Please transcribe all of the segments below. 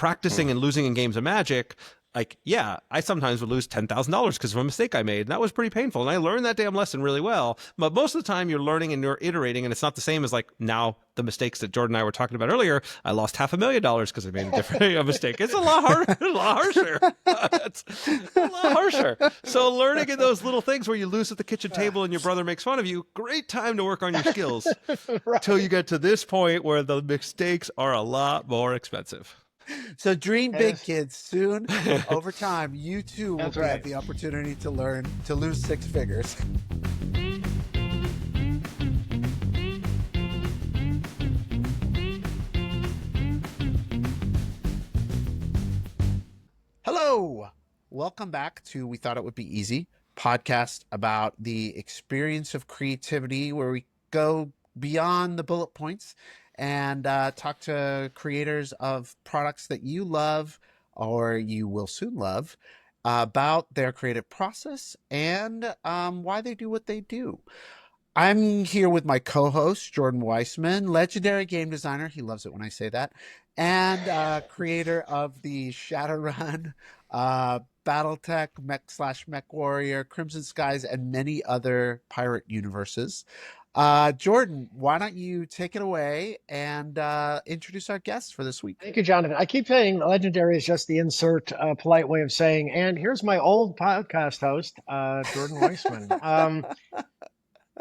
practicing and losing in games of Magic, like, yeah, I sometimes would lose $10,000 because of a mistake I made. And that was pretty painful. And I learned that damn lesson really well. But most of the time you're learning and you're iterating. And it's not the same as like now the mistakes that Jordan and I were talking about earlier. I lost $500,000 because I made a different mistake. It's a lot harder, a lot harsher. It's a lot harsher. So learning in those little things where you lose at the kitchen table and your brother makes fun of you, great time to work on your skills till you get to this point where the mistakes are a lot more expensive. So dream big, kids. Soon, over time, you too will have the opportunity to learn to lose six figures. Hello. Welcome back to We Thought It Would Be Easy, podcast about the experience of creativity, where we go beyond the bullet points and talk to creators of products that you love or you will soon love about their creative process and why they do what they do. I'm here with my co-host, Jordan Weisman, legendary game designer. He loves it when I say that. And creator of the Shadowrun, Battletech, Mech Warrior, Crimson Skies, and many other pirate universes. Jordan, why don't you take it away and introduce our guests for this week? Thank you, Jonathan. I keep saying legendary is just the insert polite way of saying, and here's my old podcast host, Jordan Weisman.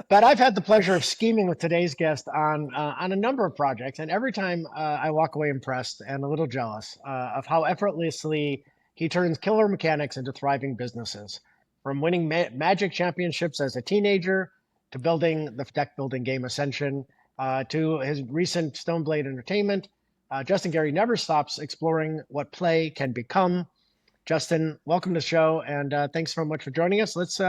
But I've had the pleasure of scheming with today's guest on a number of projects, and every time I walk away impressed and a little jealous of how effortlessly he turns killer mechanics into thriving businesses. From winning Magic championships as a teenager, to building the deck building game Ascension, to his recent Stoneblade Entertainment. Justin Gary never stops exploring what play can become. Justin, welcome to the show, and thanks so much for joining us. Let's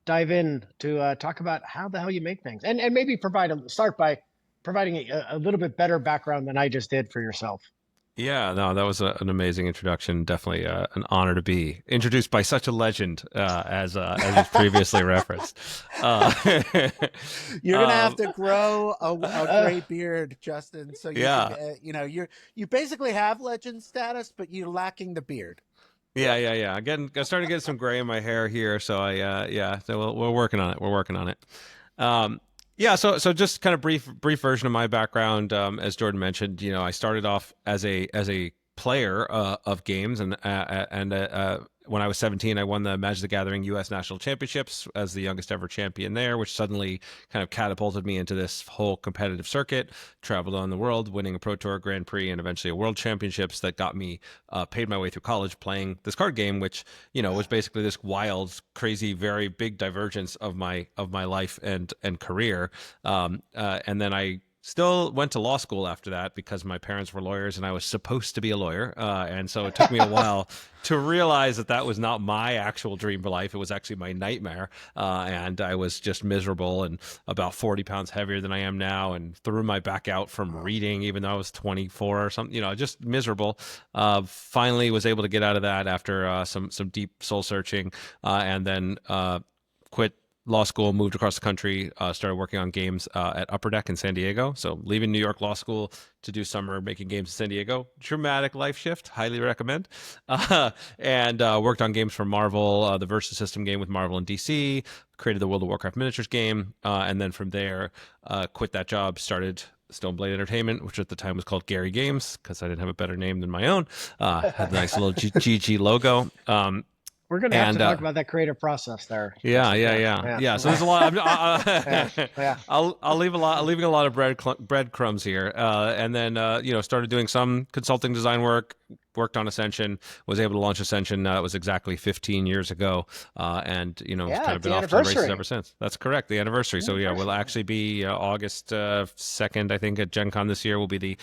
dive in to talk about how the hell you make things, and maybe start by providing a little bit better background than I just did for yourself. Yeah, no, that was an amazing introduction. Definitely an honor to be introduced by such a legend as was previously referenced. You're gonna have to grow a gray beard, Justin. So you basically have legend status, but you're lacking the beard. Yeah. Again, I'm starting to get some gray in my hair here, so so we're working on it. We're working on it. So just kind of brief version of my background. As Jordan mentioned, I started off as a player of games, and when I was 17, I won the Magic the Gathering U.S. National Championships as the youngest ever champion there, which suddenly kind of catapulted me into this whole competitive circuit. Traveled on the world, winning a Pro Tour Grand Prix and eventually a World Championships that got me paid my way through college playing this card game, which was basically this wild, crazy, very big divergence of my life and career. And then I still went to law school after that because my parents were lawyers and I was supposed to be a lawyer. And so it took me a while to realize that was not my actual dream for life. It was actually my nightmare. And I was just miserable and about 40 pounds heavier than I am now, and threw my back out from reading, even though I was 24 or something, just miserable. Finally was able to get out of that after some deep soul searching, and then quit law school, moved across the country, started working on games at Upper Deck in San Diego. So leaving New York law school to do summer making games in San Diego. Dramatic life shift, highly recommend. And worked on games for Marvel, the Versus System game with Marvel and DC, created the World of Warcraft miniatures game. And then from there, quit that job, started Stoneblade Entertainment, which at the time was called Gary Games because I didn't have a better name than my own. Had a nice little GG logo. We're going to have to talk about that creative process there. Yeah. So there's a lot. I'll leaving a lot of breadcrumbs here, and then started doing some consulting design work. Worked on Ascension. Was able to launch Ascension. It was exactly 15 years ago, and kind of been off to the races ever since. That's correct. The anniversary. So we'll actually be August 2nd, I think, at Gen Con this year. Will be the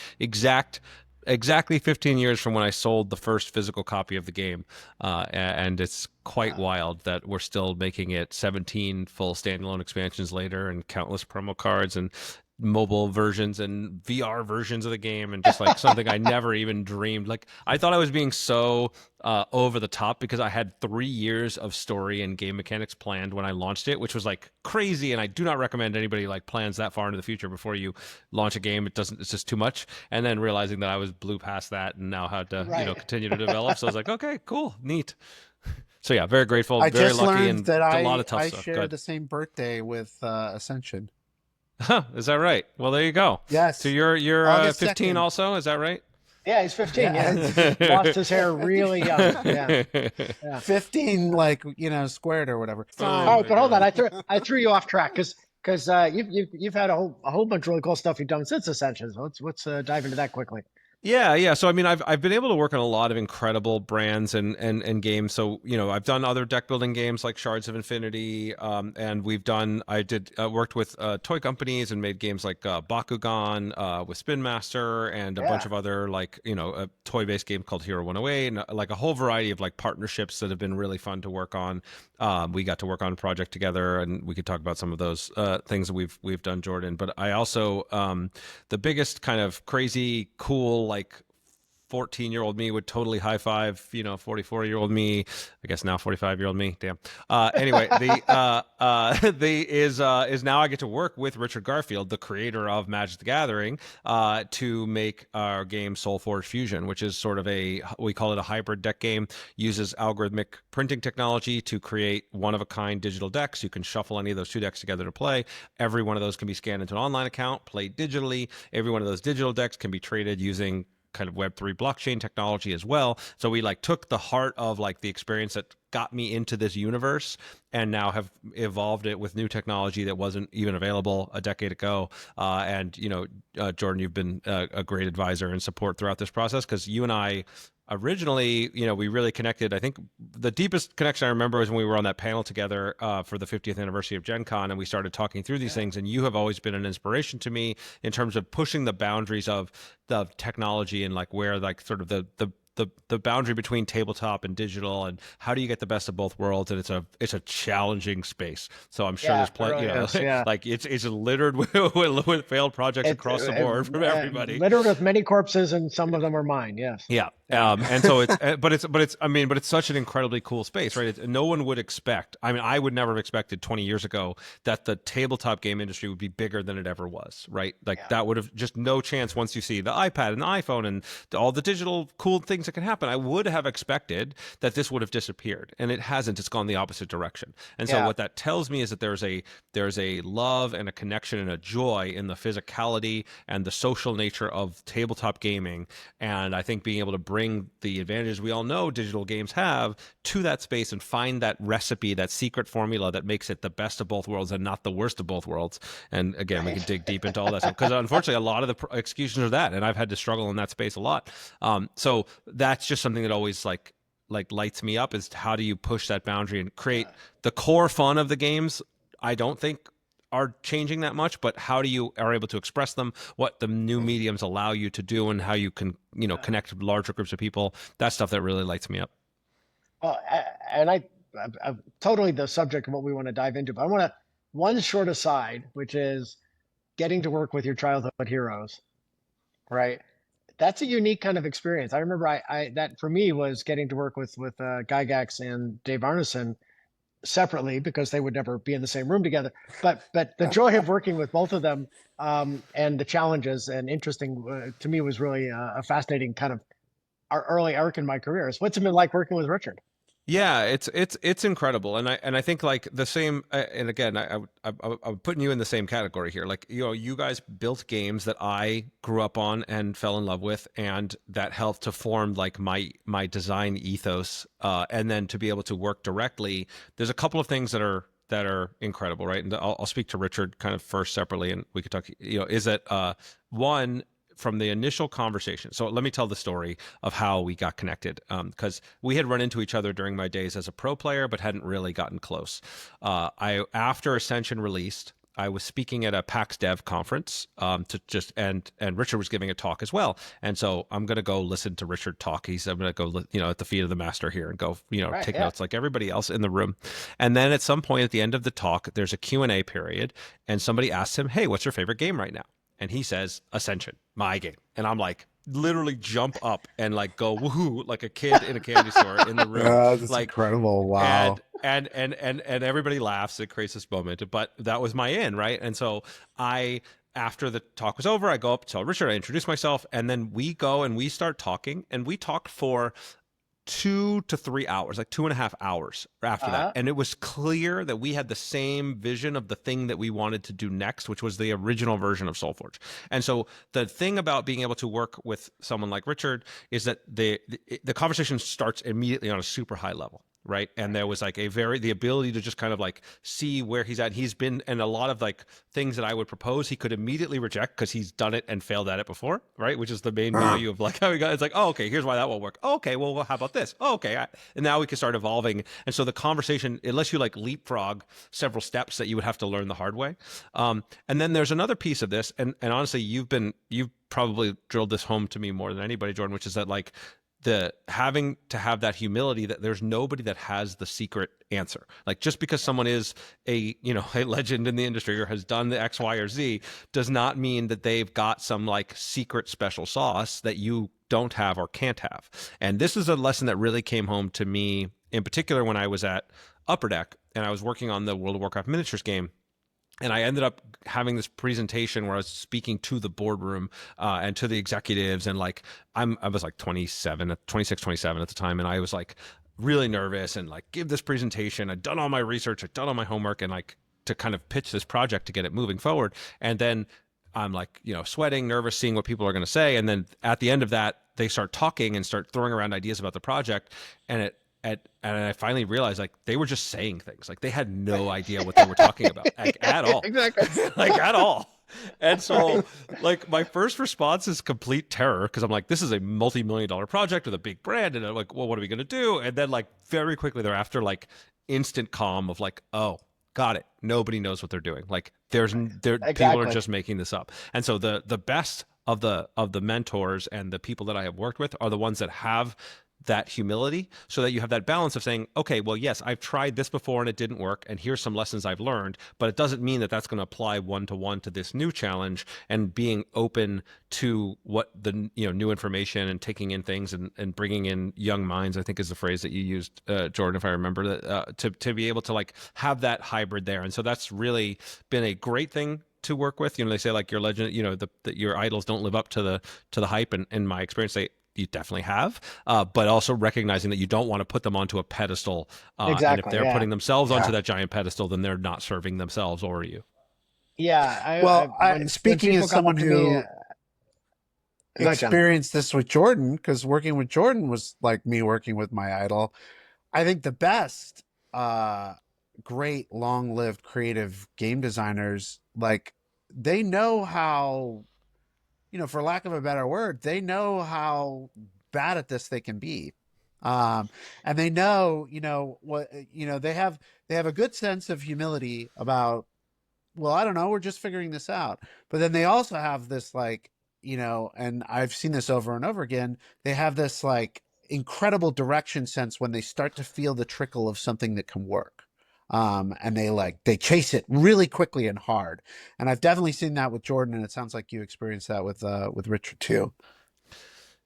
exactly 15 years from when I sold the first physical copy of the game. And it's quite wild that we're still making it 17 full standalone expansions later and countless promo cards and mobile versions and VR versions of the game, and just like something I never even dreamed. Like I thought I was being so over the top because I had 3 years of story and game mechanics planned when I launched it, which was like crazy. And I do not recommend anybody like plans that far into the future before you launch a game. It's just too much. And then realizing that I was blew past that and now had to, continue to develop. So I was like, okay, cool, neat. So yeah, very grateful, I very just lucky, learned and that a lot of tough I stuff. share the same birthday with Ascension. Huh, is that right? Well, there you go. Yes. So you're August 15 2nd. also, is that right? Yeah, he's 15. Yeah, he lost his hair really young. Yeah. 15, like, squared or whatever. All right, but hold on. I threw you off track because you've had a whole bunch of really cool stuff you've done since Ascension. So let's dive into that quickly. Yeah. So I mean, I've been able to work on a lot of incredible brands and games. So I've done other deck building games like Shards of Infinity, and worked with toy companies and made games like Bakugan with Spin Master and a bunch of other like a toy based game called Hero 108, and like a whole variety of like partnerships that have been really fun to work on. We got to work on a project together, and we could talk about some of those things that we've done, Jordan. But I also the biggest kind of crazy cool like 14-year-old me would totally high five 44-year-old me, I guess now 45-year-old me, damn. Anyway, is now I get to work with Richard Garfield, the creator of Magic the Gathering, to make our game SolForge Fusion, which is sort of we call it a hybrid deck game, uses algorithmic printing technology to create one-of-a-kind digital decks. You can shuffle any of those 2 decks together to play. Every one of those can be scanned into an online account, played digitally. Every one of those digital decks can be traded using kind of Web3 blockchain technology as well. So we like took the heart of like the experience that got me into this universe and now have evolved it with new technology that wasn't even available a decade ago. Jordan, you've been a great advisor and support throughout this process, because you and I originally, we really connected. I think the deepest connection I remember was when we were on that panel together for the 50th anniversary of Gen Con, and we started talking through these things. And you have always been an inspiration to me in terms of pushing the boundaries of the technology and like where like sort of the boundary between tabletop and digital, and how do you get the best of both worlds. And it's a challenging space. So I'm sure there's plenty, like it's littered with failed projects across the board from everybody. Littered with many corpses, and some of them are mine. Yes. Yeah. And so it's such an incredibly cool space, right? No one would expect. I mean, I would never have expected 20 years ago that the tabletop game industry would be bigger than it ever was, right? Like that would have just no chance once you see the iPad and the iPhone and all the digital cool things that can happen. I would have expected that this would have disappeared, and it hasn't. It's gone the opposite direction. And so what that tells me is that there's a love and a connection and a joy in the physicality and the social nature of tabletop gaming. And I think being able to bring the advantages we all know digital games have to that space and find that recipe, that secret formula that makes it the best of both worlds and not the worst of both worlds. And again, we can dig deep into all that stuff, because unfortunately a lot of the executions are that, and I've had to struggle in that space a lot. So that's just something that always like lights me up, is how do you push that boundary and create the core fun of the games. I don't think are changing that much, but how do you are able to express them, what the new mediums allow you to do, and how you can connect with larger groups of people. That's stuff that really lights me up. And I'm totally the subject of what we want to dive into, but I want to one short aside, which is getting to work with your childhood heroes, right? That's a unique kind of experience. I remember I that for me was getting to work with Gygax and Dave Arneson separately, because they would never be in the same room together. But the joy of working with both of them, and the challenges and interesting to me was really a fascinating kind of our early arc in my career. So what's it been like working with Richard? Yeah, it's incredible, and I think like the same. And again, I'm putting you in the same category here. Like you guys built games that I grew up on and fell in love with, and that helped to form like my design ethos. And then to be able to work directly, there's a couple of things that are incredible, right? And I'll speak to Richard kind of first separately, and we could talk. Is that one? From the initial conversation. So let me tell the story of how we got connected, because we had run into each other during my days as a pro player, but hadn't really gotten close. After Ascension released, I was speaking at a PAX Dev conference to just and Richard was giving a talk as well, and so I'm gonna go listen to Richard talk. I'm gonna go at the feet of the master here and go Right, take yeah. notes like everybody else in the room. And then at some point at the end of the talk, there's a Q&A period, and somebody asks him, "Hey, what's your favorite game right now?" And he says, "Ascension, my game." And I'm like, literally jump up and like go woohoo like a kid in a candy store in the room. That's Like incredible. Wow. And everybody laughs. It creates this moment. But that was my in, right? And so after the talk was over, I go up to tell Richard, I introduce myself, and then we go and we start talking, and we talked for 2 to 3 hours, like 2.5 hours after that. And it was clear that we had the same vision of the thing that we wanted to do next, which was the original version of SolForge. And so the thing about being able to work with someone like Richard is that the conversation starts immediately on a super high level. Right. And there was like the ability to just kind of like see where he's at. He's been, and a lot of like things that I would propose, he could immediately reject because he's done it and failed at it before. Right. Which is the main value of like how we got, it's like, oh, okay, here's why that won't work. Oh, okay. Well, how about this? Oh, okay. And now we can start evolving. And so the conversation, unless you like leapfrog several steps that you would have to learn the hard way. And then there's another piece of this. And honestly, you've probably drilled this home to me more than anybody, Jordan, which is that like, the having to have that humility that there's nobody that has the secret answer. Like just because someone is a legend in the industry or has done the X, Y, or Z does not mean that they've got some like secret special sauce that you don't have or can't have. And this is a lesson that really came home to me in particular when I was at Upper Deck and I was working on the World of Warcraft miniatures game. And I ended up having this presentation where I was speaking to the boardroom and to the executives. And like, I was like 26, 27 at the time. And I was like really nervous and like give this presentation. I'd done all my research, I'd done all my homework and like to kind of pitch this project to get it moving forward. And then I'm like, sweating, nervous, seeing what people are going to say. And then at the end of that, they start talking and start throwing around ideas about the project. And and I finally realized like they were just saying things like they had no idea what they were talking about like, at all. Exactly. Like at all. And so like my first response is complete terror because I'm like, this is a multi-million-dollar project with a big brand. And I'm like, well, what are we going to do? And then like very quickly thereafter, like instant calm of like, oh, got it. Nobody knows what they're doing. Like people are just making this up. And so the best of the mentors and the people that I have worked with are the ones that have that humility so that you have that balance of saying, okay, well, yes, I've tried this before and it didn't work. And here's some lessons I've learned, but it doesn't mean that that's going to apply one-to-one to this new challenge and being open to what the, new information and taking in things and bringing in young minds, I think is the phrase that you used, Jordan, if I remember that, to be able to like have that hybrid there. And so that's really been a great thing to work with. They say like your legend, your idols don't live up to the hype. And in my experience, you definitely have, but also recognizing that you don't want to put them onto a pedestal. Exactly, and if they're putting themselves onto that giant pedestal, then they're not serving themselves or you. Yeah. Speaking as someone who experienced this with Jordan, because working with Jordan was like me working with my idol. I think the best, great, long-lived creative game designers, like they know how, for lack of a better word, they know how bad at this they can be. And they know, what, they have a good sense of humility about, well, I don't know, we're just figuring this out. But then they also have this like, and I've seen this over and over again, they have this like incredible direction sense when they start to feel the trickle of something that can work. And they chase it really quickly and hard. And I've definitely seen that with Jordan, and it sounds like you experienced that with Richard too.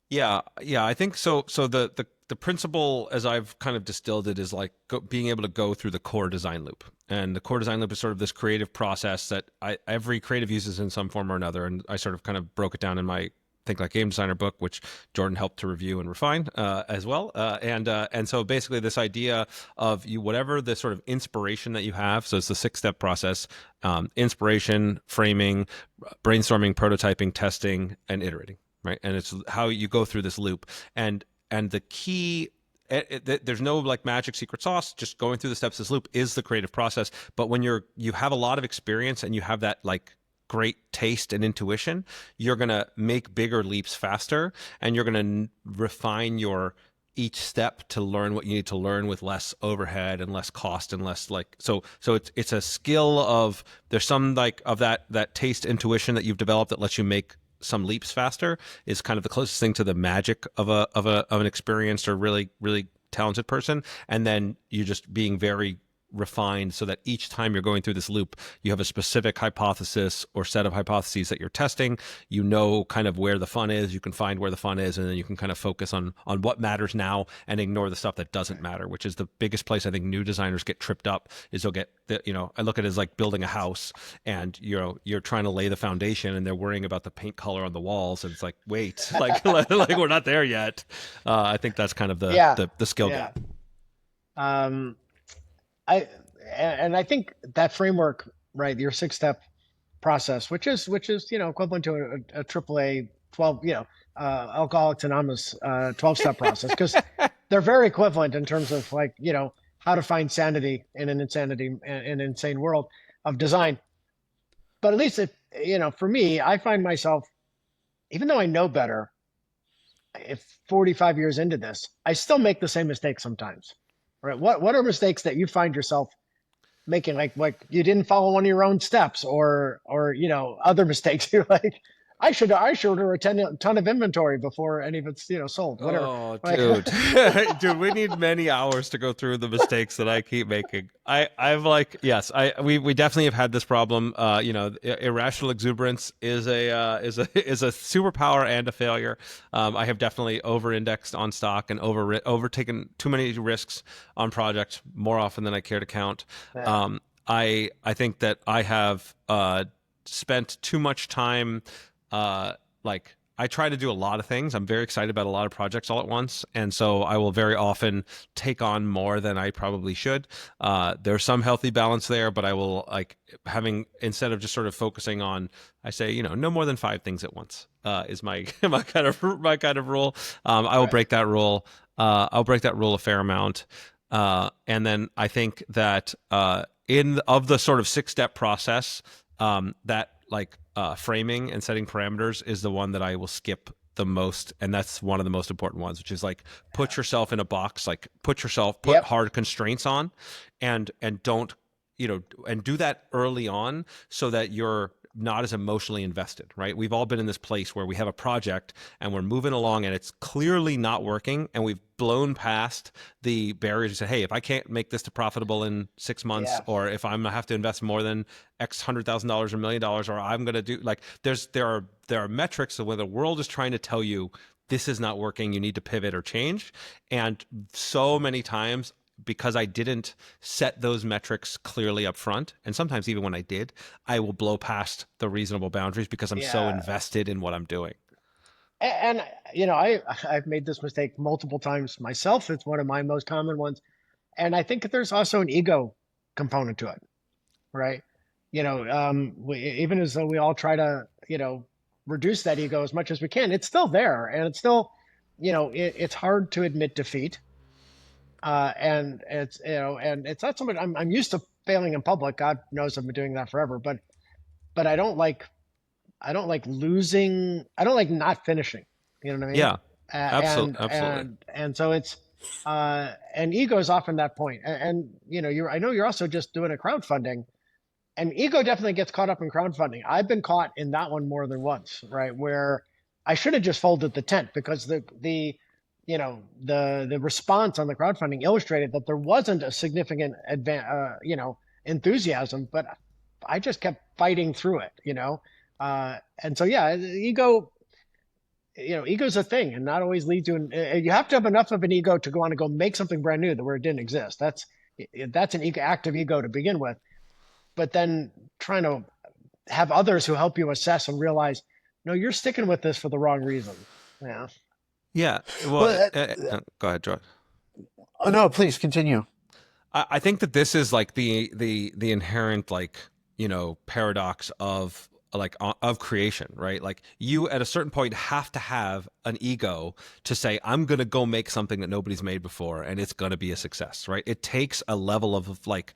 Yeah. I think so. So the principle, as I've kind of distilled it, is like being able to go through the core design loop. And the core design loop is sort of this creative process that every creative uses in some form or another. And I sort of kind of broke it down in my Think Like Game Designer book, which Jordan helped to review and refine as well. And so basically this idea of whatever the sort of inspiration that you have. So it's the 6-step process: inspiration, framing, brainstorming, prototyping, testing, and iterating. Right. And it's how you go through this loop. And the key, there's no like magic secret sauce. Just going through the steps of this loop is the creative process. But when you have a lot of experience and you have that like great taste and intuition, you're going to make bigger leaps faster, and you're going to refine your each step to learn what you need to learn with less overhead and less cost and less like so it's a skill of there's some like of that taste intuition that you've developed that lets you make some leaps faster is kind of the closest thing to the magic of an experienced or really really talented person. And then you just being very refined so that each time you're going through this loop, you have a specific hypothesis or set of hypotheses that you're testing. You know kind of where the fun is, you can find where the fun is, and then you can kind of focus on what matters now and ignore the stuff that doesn't matter, which is the biggest place I think new designers get tripped up is they'll get the, I look at it as like building a house and you're trying to lay the foundation and they're worrying about the paint color on the walls and it's like, wait, like we're not there yet. I think that's kind of the skill gap. I think that framework, right? Your 6-step process, which is equivalent to a AAA 12, Alcoholics Anonymous 12-step process, because they're very equivalent in terms of like how to find sanity in an insane world of design. But at least for me, I find myself, even though I know better, if 45 years into this, I still make the same mistakes sometimes. Right. What are mistakes that you find yourself making? Like you didn't follow one of your own steps or other mistakes. You're like, I should order a ton of inventory before any of it's sold. Whatever. Oh, dude, dude, we need many hours to go through the mistakes that I keep making. I've like, yes, we definitely have had this problem. Irrational exuberance is a superpower and a failure. I have definitely over-indexed on stock and overtaken too many risks on projects more often than I care to count. Yeah. I think that I have spent too much time. I try to do a lot of things. I'm very excited about a lot of projects all at once. And so I will very often take on more than I probably should. There's some healthy balance there, but I will instead of just sort of focusing on, I say, no more than 5 things at once, is my kind of rule. I will break that rule. I'll break that rule a fair amount. And then I think that, of the sort of 6-step process, that framing and setting parameters is the one that I will skip the most, and that's one of the most important ones, which is like put yourself in a box, put hard constraints on, and don't and do that early on so that you're not as emotionally invested, right? We've all been in this place where we have a project and we're moving along and it's clearly not working, and we've blown past the barriers and said, hey, if I can't make this to profitable in 6 months, or if I'm gonna have to invest more than X $100,000 or $1 million, or I'm gonna do there are metrics of where the world is trying to tell you this is not working, you need to pivot or change. And so many times, because I didn't set those metrics clearly up front, and sometimes even when I did, I will blow past the reasonable boundaries because I'm so invested in what I'm doing. And I've made this mistake multiple times myself. It's one of my most common ones. And I think there's also an ego component to it, right? Even as though we all try to, reduce that ego as much as we can, it's still there. And it's still, it's hard to admit defeat. And it's, and it's not something I'm used to failing in public. God knows I've been doing that forever, but I don't like losing. I don't like not finishing. You know what I mean? Yeah, absolutely. And so it's, and ego is often that point. And I know you're also just doing a crowdfunding, and ego definitely gets caught up in crowdfunding. I've been caught in that one more than once, right? Where I should have just folded the tent, because the response on the crowdfunding illustrated that there wasn't a significant enthusiasm, but I just kept fighting through it, and so ego's a thing, and not always leads to you have to have enough of an ego to go on and go make something brand new where it didn't exist. That's an active ego to begin with, but then trying to have others who help you assess and realize, no, you're sticking with this for the wrong reason. Yeah. Well, go ahead, George. Oh no, please continue. I think that this is like the inherent paradox of creation, right? Like you at a certain point have to have an ego to say, I'm going to go make something that nobody's made before and it's going to be a success, right? It takes a level of like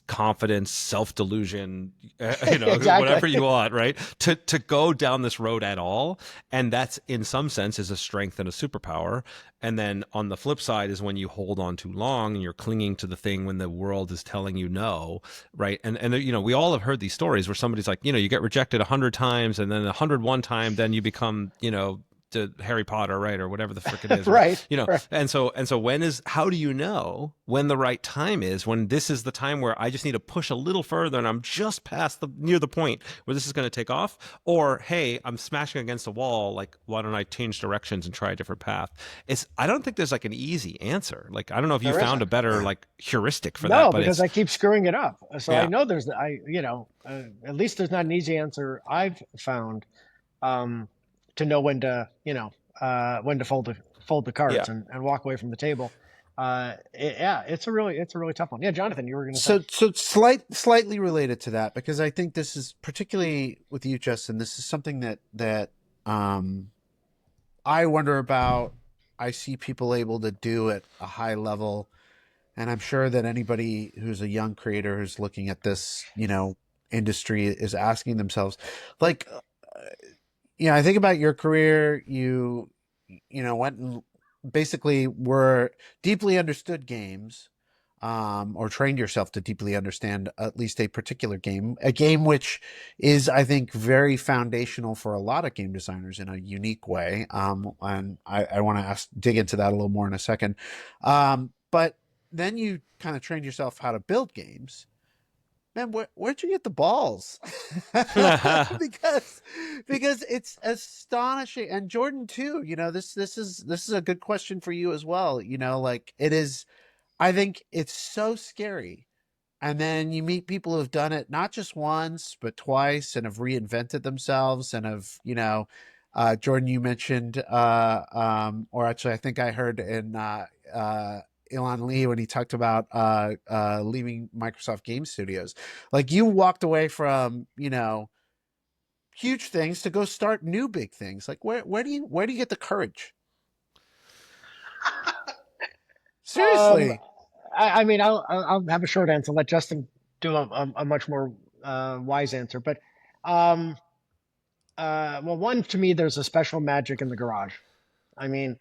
confidence, self-delusion, Exactly. whatever you want, right? To go down this road at all. And that's in some sense is a strength and a superpower. And then on the flip side is when you hold on too long and you're clinging to the thing when the world is telling you no, right? And we all have heard these stories where somebody's like, you get rejected 100 times and then 101 time, then you become, to Harry Potter, right, or whatever the frick it is, Right. Right. And so how do you know when the right time is? When this is the time where I just need to push a little further, and I'm just past near the point where this is going to take off, or hey, I'm smashing against a wall. Like, why don't I change directions and try a different path? I don't think there's like an easy answer. Like, I don't know if you found a better like heuristic for that. No, But because I keep screwing it up. So Yeah. I know at least there's not an easy answer I've found. To know when to fold the cards and walk away from the table. It's a really tough one. Yeah, Jonathan, you were going to say. So slightly related to that, because I think this is particularly with you, Justin. This is something that I wonder about. I see people able to do at a high level, and I'm sure that anybody who's a young creator who's looking at this, industry is asking themselves, like. I think about your career. You went and basically were deeply understood games, or trained yourself to deeply understand at least a particular game, a game which is, I think, very foundational for a lot of game designers in a unique way. And I want to dig into that a little more in a second. But then you kind of trained yourself how to build games. Man, where'd you get the balls? because it's astonishing, and Jordan too. This is a good question for you as well. Like it is. I think it's so scary, and then you meet people who've done it not just once but twice, and have reinvented themselves, and have Jordan, you mentioned, or actually, I think I heard in Elon Lee when he talked about leaving Microsoft Game Studios. Like, you walked away from huge things to go start new big things. Like, where do you get the courage? Seriously. I mean, I'll have a short answer. Let Justin do a much more wise answer. But well, one, to me, there's a special magic in the garage. I mean,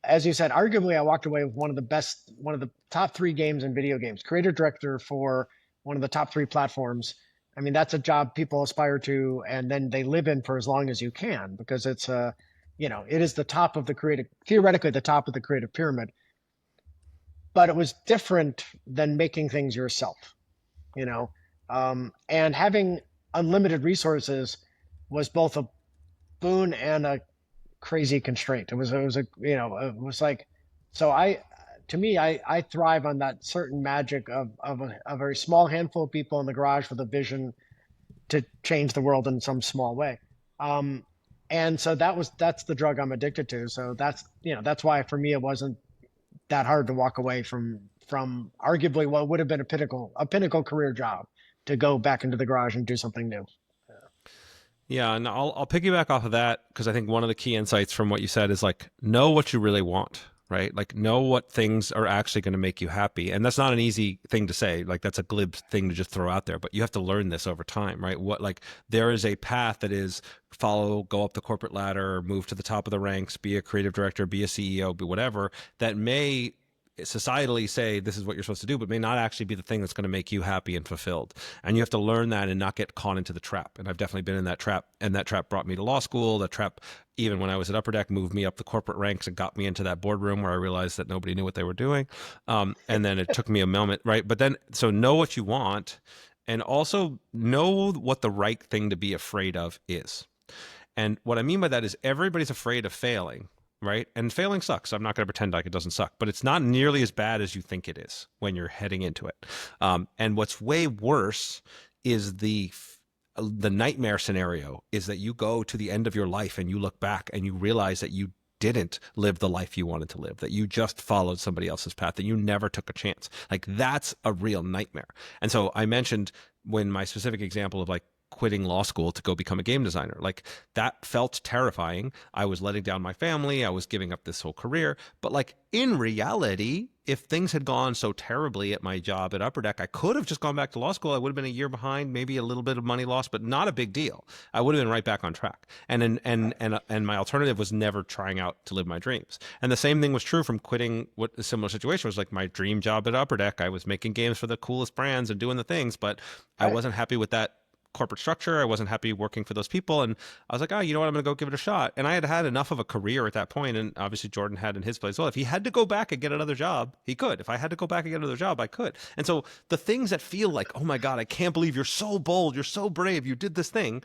as you said, arguably, I walked away with one of the top 3 games in video games, creator director for one of the top 3 platforms. I mean, that's a job people aspire to, and then they live in for as long as you can, because it's it is theoretically the top of the creative pyramid. But it was different than making things yourself, and having unlimited resources was both a boon and a crazy constraint. It was like, so I thrive on that certain magic of a very small handful of people in the garage with a vision to change the world in some small way. And so that's the drug I'm addicted to. So that's why for me it wasn't that hard to walk away from arguably what would have been a pinnacle career job, to go back into the garage and do something new. Yeah, and I'll piggyback off of that, because I think one of the key insights from what you said is like, know what you really want, right? Like, know what things are actually going to make you happy. And that's not an easy thing to say. Like, that's a glib thing to just throw out there, but you have to learn this over time, right? There is a path that is go up the corporate ladder, move to the top of the ranks, be a creative director, be a CEO, be whatever, that may societally say this is what you're supposed to do, but may not actually be the thing that's going to make you happy and fulfilled. And you have to learn that and not get caught into the trap. And I've definitely been in that trap, and that trap brought me to law school. That trap, even when I was at Upper Deck, moved me up the corporate ranks and got me into that boardroom where I realized that nobody knew what they were doing. And then it took me a moment, right? But then, so know what you want, and also know what the right thing to be afraid of is. And what I mean by that is everybody's afraid of failing, right? And failing sucks. I'm not going to pretend like it doesn't suck, but it's not nearly as bad as you think it is when you're heading into it. And what's way worse is the nightmare scenario is that you go to the end of your life and you look back and you realize that you didn't live the life you wanted to live, that you just followed somebody else's path, that you never took a chance. Like, that's a real nightmare. And so I mentioned, when my specific example of like quitting law school to go become a game designer. Like that felt terrifying. I was letting down my family. I was giving up this whole career. But like in reality, if things had gone so terribly at my job at Upper Deck, I could have just gone back to law school. I would have been a year behind, maybe a little bit of money lost, but not a big deal. I would have been right back on track. And my alternative was never trying out to live my dreams. And the same thing was true from quitting what a similar situation was like my dream job at Upper Deck. I was making games for the coolest brands and doing the things, but I wasn't happy with that corporate structure. I wasn't happy working for those people. And I was like, oh, you know what? I'm going to go give it a shot. And I had had enough of a career at that point. And obviously Jordan had in his place. Well, if he had to go back and get another job, he could. If I had to go back and get another job, I could. And so the things that feel like, oh my God, I can't believe you're so bold. You're so brave. You did this thing.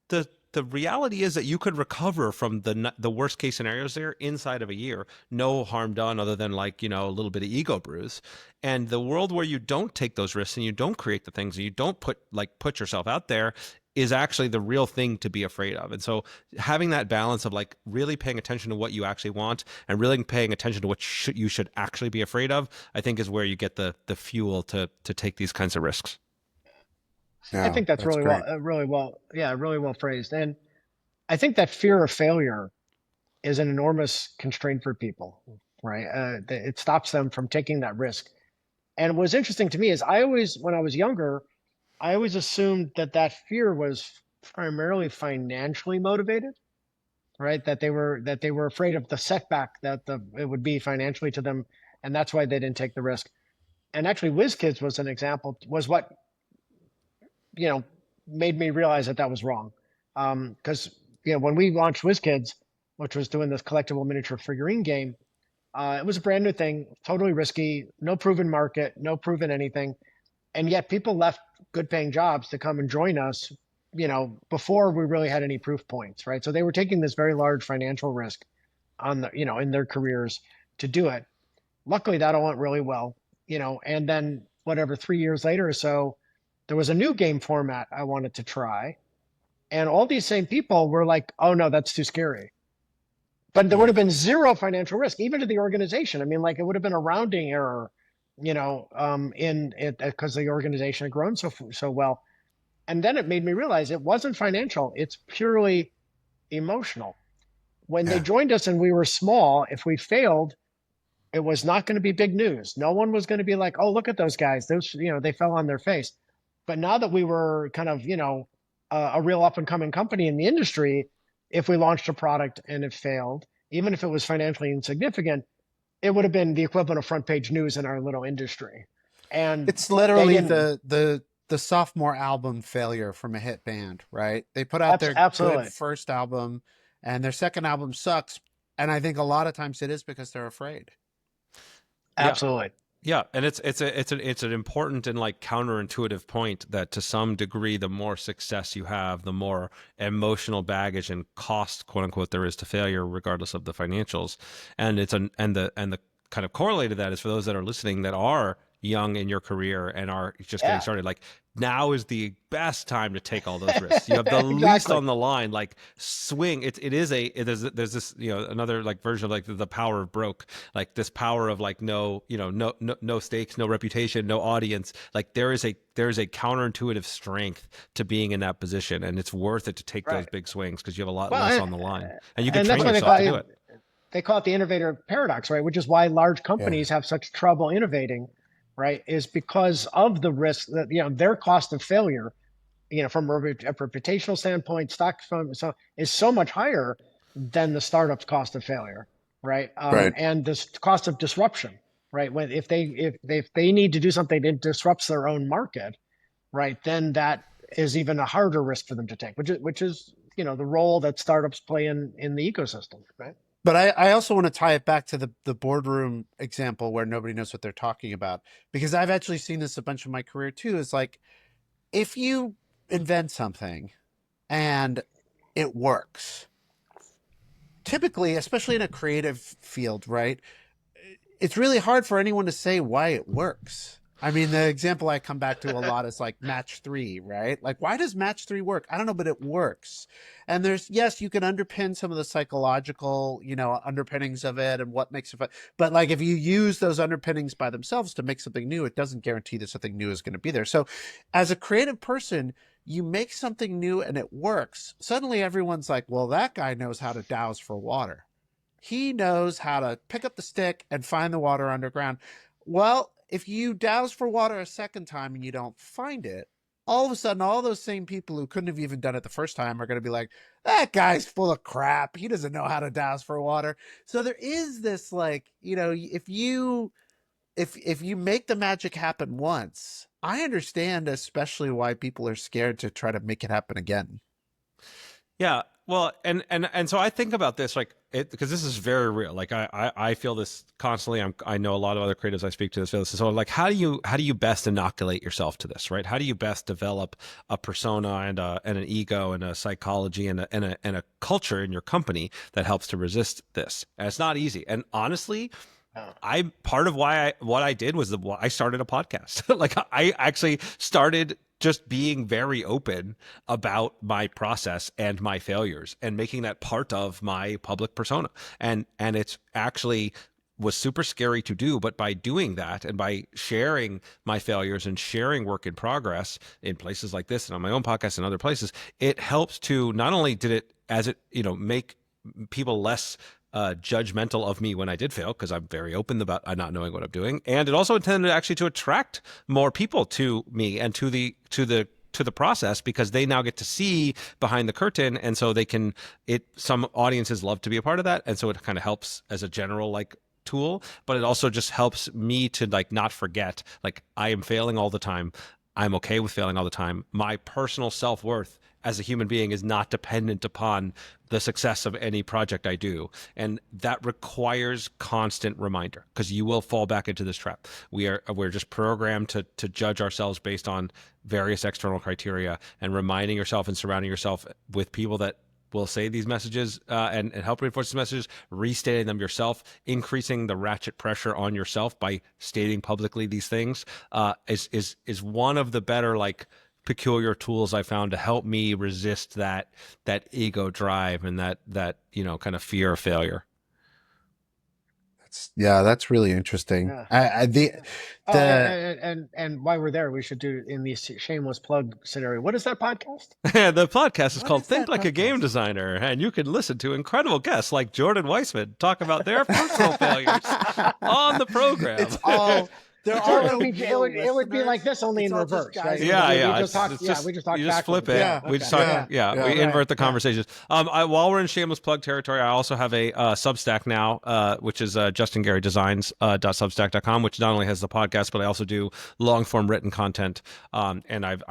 The reality is that you could recover from the worst case scenarios there inside of a year, no harm done other than like, you know, a little bit of ego bruise. And the world where you don't take those risks and you don't create the things and you don't put yourself out there is actually the real thing to be afraid of. And so having that balance of like really paying attention to what you actually want and really paying attention to what you should actually be afraid of, I think is where you get the fuel to take these kinds of risks. I think that's really great. really well phrased. And I think that fear of failure is an enormous constraint for people, right? It stops them from taking that risk. And what's interesting to me is when I was younger, I always assumed that fear was primarily financially motivated, right? That they were afraid of the setback that it would be financially to them, and that's why they didn't take the risk. And actually, WizKids was an example, was what made me realize that was wrong. Because when we launched WizKids, which was doing this collectible miniature figurine game, it was a brand new thing, totally risky, no proven market, no proven anything, and yet people left good paying jobs to come and join us, before we really had any proof points, right? So they were taking this very large financial risk on in their careers to do it. Luckily, that all went really well, and then whatever 3 years later or so, there was a new game format I wanted to try. And all these same people were like, oh no, that's too scary. But there would have been zero financial risk, even to the organization. I mean, like it would have been a rounding error, in it because the organization had grown so well. And then it made me realize it wasn't financial. It's purely emotional. When they joined us and we were small, if we failed, it was not going to be big news. No one was going to be like, oh, look at those guys. Those, they fell on their face. But now that we were kind of, a real up and coming company in the industry, if we launched a product and it failed, even if it was financially insignificant, it would have been the equivalent of front page news in our little industry. And it's literally the sophomore album failure from a hit band, right? They put out their good first album and their second album sucks. And I think a lot of times it is because they're afraid. Absolutely. Yeah, and it's an important and like counterintuitive point that to some degree, the more success you have, the more emotional baggage and cost, quote unquote, there is to failure, regardless of the financials. And the kind of correlate to that is for those that are listening that are young in your careir and are just getting started, like now is the best time to take all those risks. You have the least on the line, like swing. There's this, another like version of like the power of broke, like this power of like no stakes, no reputation, no audience. Like there is a counterintuitive strength to being in that position, and it's worth it to take those big swings because you have a lot less on the line, and you can train yourself to do it. They call it the innovator paradox, right? Which is why large companies have such trouble innovating, right? Is because of the risk that, their cost of failure, from a reputational standpoint, is so much higher than the startup's cost of failure, right? And this cost of disruption, right? If they need to do something that disrupts their own market, right, then that is even a harder risk for them to take, which is the role that startups play in the ecosystem, right? But I also want to tie it back to the boardroom example where nobody knows what they're talking about, because I've actually seen this a bunch of my career too. Is like, if you invent something and it works, typically, especially in a creative field, right, it's really hard for anyone to say why it works. I mean, the example I come back to a lot is like match 3, right? Like, why does match 3 work? I don't know, but it works. And yes, you can underpin some of the psychological, underpinnings of it and what makes it fun. But like, if you use those underpinnings by themselves to make something new, it doesn't guarantee that something new is going to be there. So as a creative person, you make something new and it works, suddenly everyone's like, well, that guy knows how to douse for water. He knows how to pick up the stick and find the water underground. Well, if you douse for water a second time and you don't find it, all of a sudden, all those same people who couldn't have even done it the first time are going to be like, that guy's full of crap. He doesn't know how to douse for water. So there is this, like, if you make the magic happen once, I understand especially why people are scared to try to make it happen again. Yeah. Well, and so I think about this like it because this is very real. Like I feel this constantly. I know a lot of other creatives I speak to this feel this. So like how do you best inoculate yourself to this, right? How do you best develop a persona and an ego and a psychology and a culture in your company that helps to resist this? And it's not easy. And honestly, I part of what I did was I started a podcast. Like I actually started just being very open about my process and my failures and making that part of my public persona. And it's actually was super scary to do, but by doing that and by sharing my failures and sharing work in progress in places like this and on my own podcast and other places, it helps to not only did it as it, make people less judgmental of me when I did fail, because I'm very open about not knowing what I'm doing, and it also intended actually to attract more people to me and to the process, because they now get to see behind the curtain, and so they can. Some audiences love to be a part of that, and so it kind of helps as a general like tool, but it also just helps me to like not forget like I am failing all the time. I'm okay with failing all the time. My personal self-worth as a human being is not dependent upon the success of any project I do. And that requires constant reminder, because you will fall back into this trap. We're just programmed to judge ourselves based on various external criteria, and reminding yourself and surrounding yourself with people that will say these messages and help reinforce these messages, restating them yourself, increasing the ratchet pressure on yourself by stating publicly these things is one of the better like peculiar tools I found to help me resist that ego drive and that kind of fear of failure. That's really interesting. Yeah. And while we're there, we should do in the shameless plug scenario. What is that podcast? The podcast is called Think Like a Game Designer, and you can listen to incredible guests like Jordan Weisman talk about their personal failures on the program. It's all. It would be like this, only in reverse, right? Yeah. We just talk flip it. Yeah. We just talk. We invert the conversations. While we're in shameless plug territory, I also have a Substack now, which is justingarydesigns.substack.com, which not only has the podcast, but I also do long form written content. And I've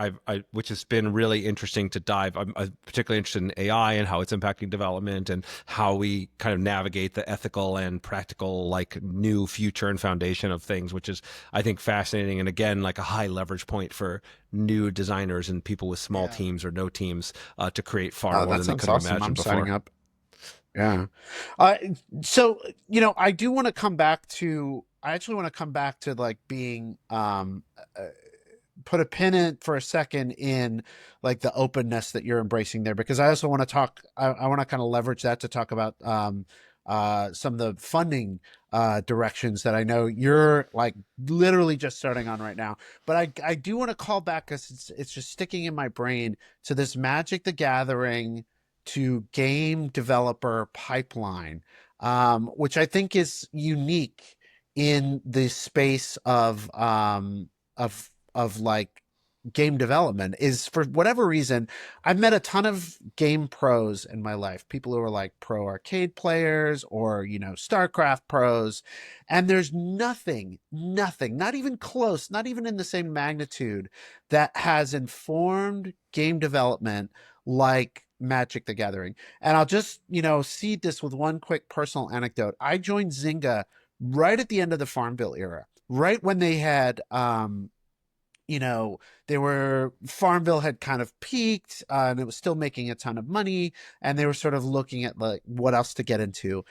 which has been really interesting to dive. I'm particularly interested in AI and how it's impacting development and how we kind of navigate the ethical and practical like new future and foundation of things, which is I think fascinating, and again like a high leverage point for new designers and people with small teams or no teams to create far more than they could have imagined before. Signing up. Yeah. So I do want to come back to. I actually want to come back to like being put a pin in for a second in like the openness that you're embracing there, because I also want to talk. I want to kind of leverage that to talk about some of the funding directions that I know you're like literally just starting on right now. But I do want to call back, because it's just sticking in my brain, to this Magic the Gathering to game developer pipeline, which I think is unique in the space of like game development. Is for whatever reason I've met a ton of game pros in my life, people who are like pro arcade players or StarCraft pros, and there's nothing not even close, not even in the same magnitude, that has informed game development like Magic the Gathering. And I'll just seed this with one quick personal anecdote. I joined Zynga right at the end of the Farmville era, right when they had Farmville had kind of peaked and it was still making a ton of money, and they were sort of looking at like what else to get into.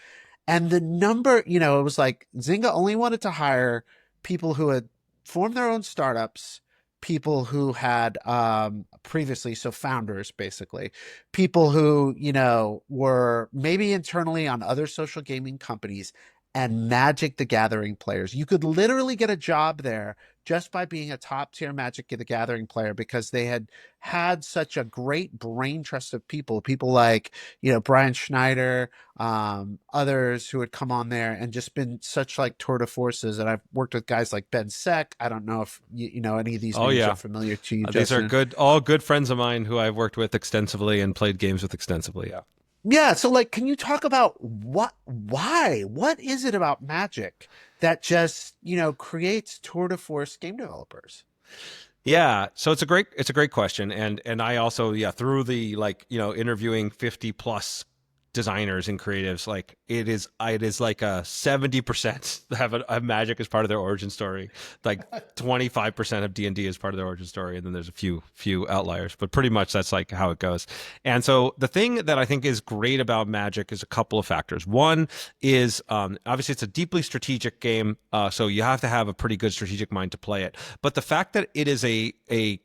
And the number, it was like Zynga only wanted to hire people who had formed their own startups, people who had previously, so founders basically, people who, were maybe internally on other social gaming companies, and Magic the Gathering players. You could literally get a job there just by being a top tier Magic the Gathering player, because they had such a great brain trust of people like, Brian Schneider, others who had come on there and just been such like tour de forces. And I've worked with guys like Ben Sek. I don't know if you know any of these Oh names are yeah. familiar to you, These are Justin. good, all good friends of mine who I've worked with extensively and played games with extensively. Yeah. Yeah, so like, can you talk about what is it about Magic that just, creates tour de force game developers? Yeah, so it's a great question, and I also, yeah, through the, like, interviewing 50 plus designers and creatives, like it is like a 70% have Magic as part of their origin story, like 25% of D&D as part of their origin story, and then there's a few outliers, but pretty much that's like how it goes. And so the thing that I think is great about Magic is a couple of factors. One is, obviously it's a deeply strategic game, so you have to have a pretty good strategic mind to play it. But the fact that it is a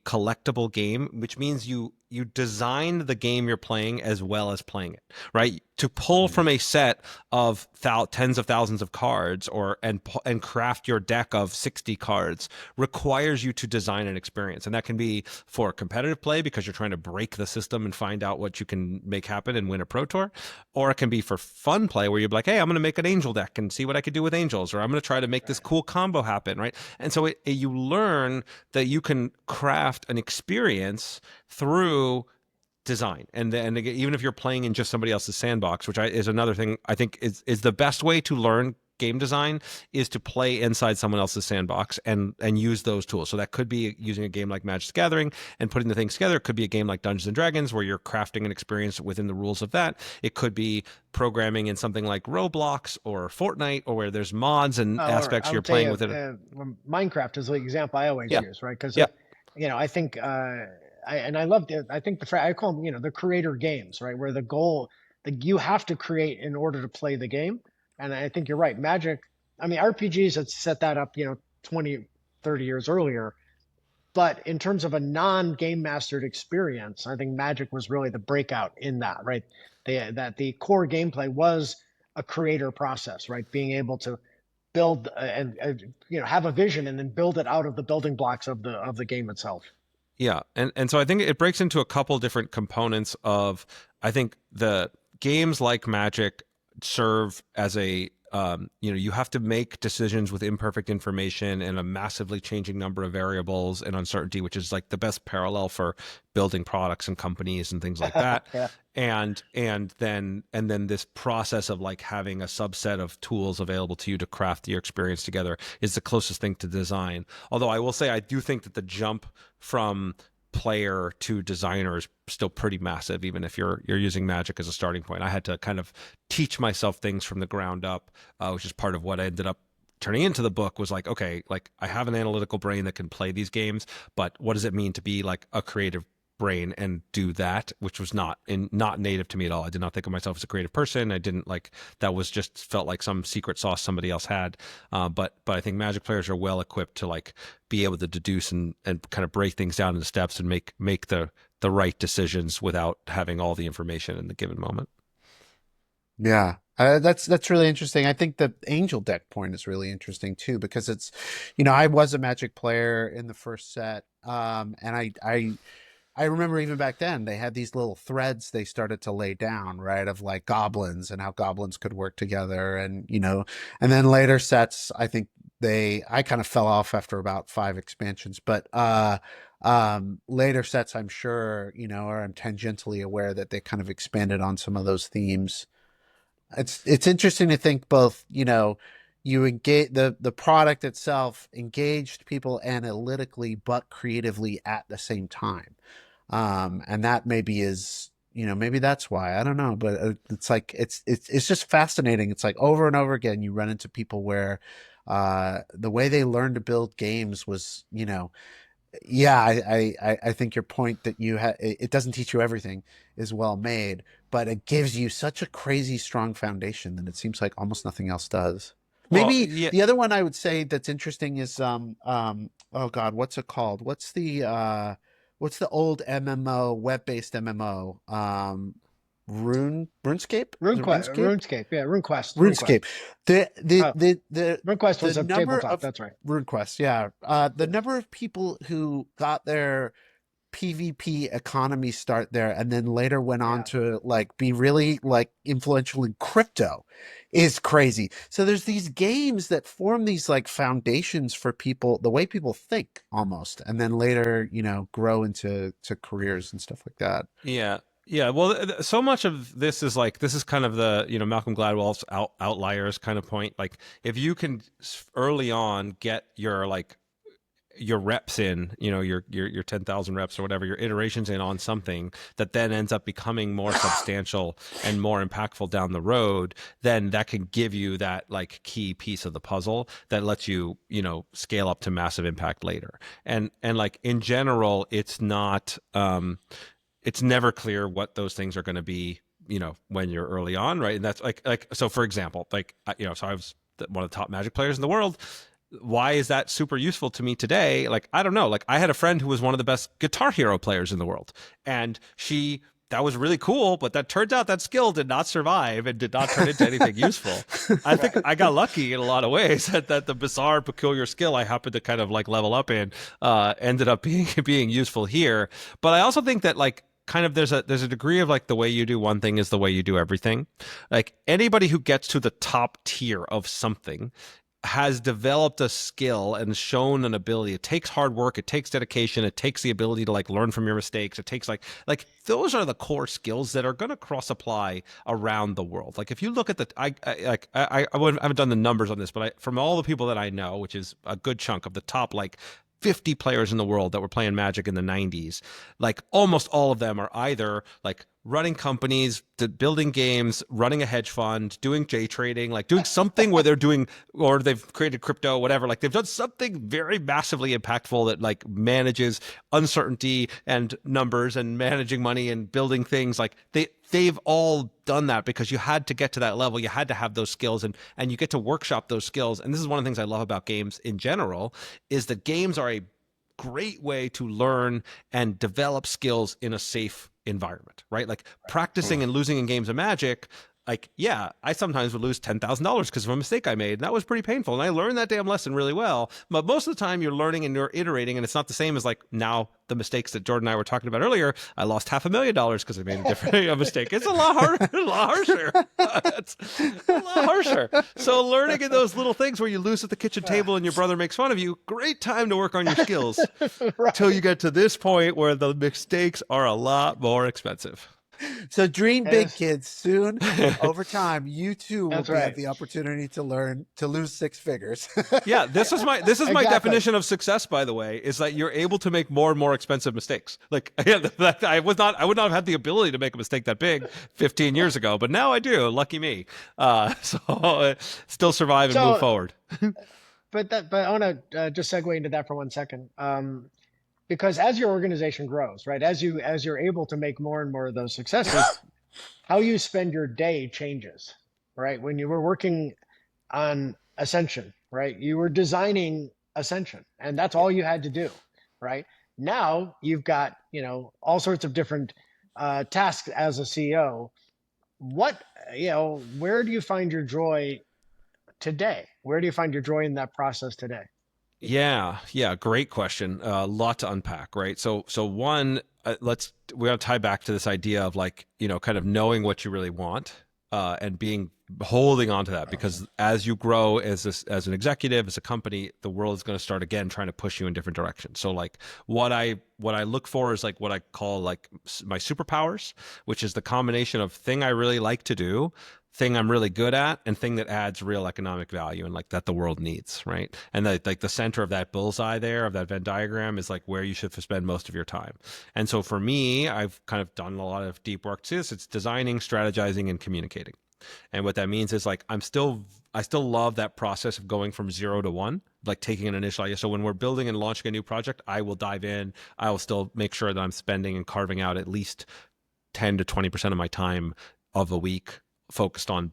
collectible game, which means you design the game you're playing as well as playing it, right? To pull from a set of tens of thousands of cards, and craft your deck of 60 cards, requires you to design an experience. And that can be for competitive play because you're trying to break the system and find out what you can make happen and win a pro tour, or it can be for fun play where you're like, hey, I'm going to make an angel deck and see what I could do with angels, or I'm going to try to make this cool combo happen, right? And so you learn that you can craft an experience through design. And then again, even if you're playing in just somebody else's sandbox, which is another thing I think is the best way to learn game design, is to play inside someone else's sandbox and use those tools. So that could be using a game like Magic the Gathering and putting the things together. It could be a game like Dungeons and Dragons where you're crafting an experience within the rules of that. It could be programming in something like Roblox or Fortnite, or where there's mods and Or aspects I you're would tell playing you, with it. Minecraft is the example I always Yeah. use, right? Because Yeah. I think I love the I think I call them the creator games, right? Where the goal you have to create in order to play the game. And I think you're right. Magic, I mean, RPGs had set that up 20, 30 years earlier. But in terms of a non-game mastered experience, I think Magic was really the breakout in that, right? That the core gameplay was a creator process, right? Being able to build and have a vision and then build it out of the building blocks of the game itself. Yeah, and so I think it breaks into a couple different components of, I think the games like Magic serve as a, you have to make decisions with imperfect information and a massively changing number of variables and uncertainty, which is like the best parallel for building products and companies and things like that. Yeah. And then this process of like having a subset of tools available to you to craft your experience together is the closest thing to design. Although I will say, I do think that the jump from player to designer is still pretty massive, even if you're using Magic as a starting point. I had to kind of teach myself things from the ground up, which is part of what I ended up turning into the book. Was like, okay, like I have an analytical brain that can play these games, but what does it mean to be like a creative brain and do that, which was not native to me at all. I did not think of myself as a creative person. I didn't like, that was just felt like some secret sauce somebody else had. But I think Magic players are well equipped to like be able to deduce and kind of break things down into steps and make the right decisions without having all the information in the given moment. Yeah, that's really interesting. I think the angel deck point is really interesting too, because it's, I was a Magic player in the first set, and I remember even back then they had these little threads they started to lay down, right, of like goblins and how goblins could work together, and and then later sets, I think I kind of fell off after about 5 expansions, but later sets, I'm sure, or I'm tangentially aware that they kind of expanded on some of those themes. It's interesting to think both, you engage the product itself engaged people analytically but creatively at the same time. And that maybe is, maybe that's why, I don't know, but it's like it's just fascinating. It's like over and over again you run into people where the way they learned to build games was, yeah, I think your point that it doesn't teach you everything is well made, but it gives you such a crazy strong foundation that it seems like almost nothing else does. Well, Maybe yeah. the other one I would say that's interesting is oh God, what's it called? What's the old MMO, web-based MMO? RuneScape? Is it RuneScape, yeah, RuneQuest. RuneScape. The RuneQuest was the a number tabletop. of That's right. RuneQuest, yeah. The number of people who got their PvP economy start there and then later went on Yeah. to like be really like influential in crypto is crazy. So there's these games that form these like foundations for people, the way people think almost, and then later, grow into careers and stuff like that. Yeah. Yeah, well, so much of this is like this is kind of the Malcolm Gladwell's outliers kind of point. Like if you can early on get your reps in, your 10,000 reps or whatever, your iterations in on something that then ends up becoming more substantial and more impactful down the road, then that can give you that like key piece of the puzzle that lets you, scale up to massive impact later. And like in general, it's not, it's never clear what those things are going to be, when you're early on, right? And that's so for example, so I was one of the top Magic players in the world. Why is that super useful to me today? Like, I don't know. Like, I had a friend who was one of the best Guitar Hero players in the world, and that was really cool, but that turns out that skill did not survive and did not turn into anything useful. I think I got lucky in a lot of ways that the bizarre, peculiar skill I happened to kind of like level up in ended up being useful here. But I also think that like kind of there's a degree of like the way you do one thing is the way you do everything. Like anybody who gets to the top tier of something has developed a skill and shown an ability. It takes hard work, it takes dedication, it takes the ability to like learn from your mistakes. It takes like those are the core skills that are going to cross apply around the world. Like if you look at I haven't done the numbers on this, but from all the people that I know, which is a good chunk of the top like 50 players in the world that were playing Magic in the 90s, like almost all of them are either like running companies, building games, running a hedge fund, doing day trading, like doing something where they're doing, or they've created crypto, whatever. Like they've done something very massively impactful that like manages uncertainty and numbers and managing money and building things. Like they've all done that because you had to get to that level. You had to have those skills and you get to workshop those skills. And this is one of the things I love about games in general is that games are a great way to learn and develop skills in a safe environment, right? Like practicing and losing in games of Magic, like, yeah, I sometimes would lose $10,000 because of a mistake I made. And that was pretty painful. And I learned that damn lesson really well. But most of the time you're learning and you're iterating. And it's not the same as like now the mistakes that Jordan and I were talking about earlier. I lost $500,000 because I made a different mistake. It's a lot harder, a lot harsher. It's a lot harsher. So learning in those little things where you lose at the kitchen table and your brother makes fun of you, great time to work on your skills until you get to this point where the mistakes are a lot more expensive. So dream big, kids. Soon, over time, you too will have the opportunity to learn to lose six figures. Yeah, this is my definition of success, by the way, is that you're able to make more and more expensive mistakes. Like I would not have had the ability to make a mistake that big 15 years ago, but now I do. Lucky me. So still survive and move forward. But I want to just segue into that for 1 second. Because as your organization grows, right, as you're able to make more and more of those successes, how you spend your day changes, right? When you were working on Ascension, right, you were designing Ascension, and that's all you had to do, right? Now you've got all sorts of different tasks as a CEO. Where do you find your joy today? Where do you find your joy in that process today? Yeah, great question. A lot to unpack, right? So one, we want to tie back to this idea of like, kind of knowing what you really want, and holding on to that, because as you grow as an executive, as a company, the world is going to start again trying to push you in different directions. So like what I look for is like what I call like my superpowers, which is the combination of thing I really like to do, thing I'm really good at, and thing that adds real economic value and like that the world needs, right? And like the center of that bullseye there, of that Venn diagram, is like where you should spend most of your time. And so for me, I've kind of done a lot of deep work to this. It's designing, strategizing, and communicating. And what that means is like I still love that process of going from 0 to 1, like taking an initial idea. So when we're building and launching a new project, I will dive in. I will still make sure that I'm spending and carving out at least 10 to 20% of my time of a week focused on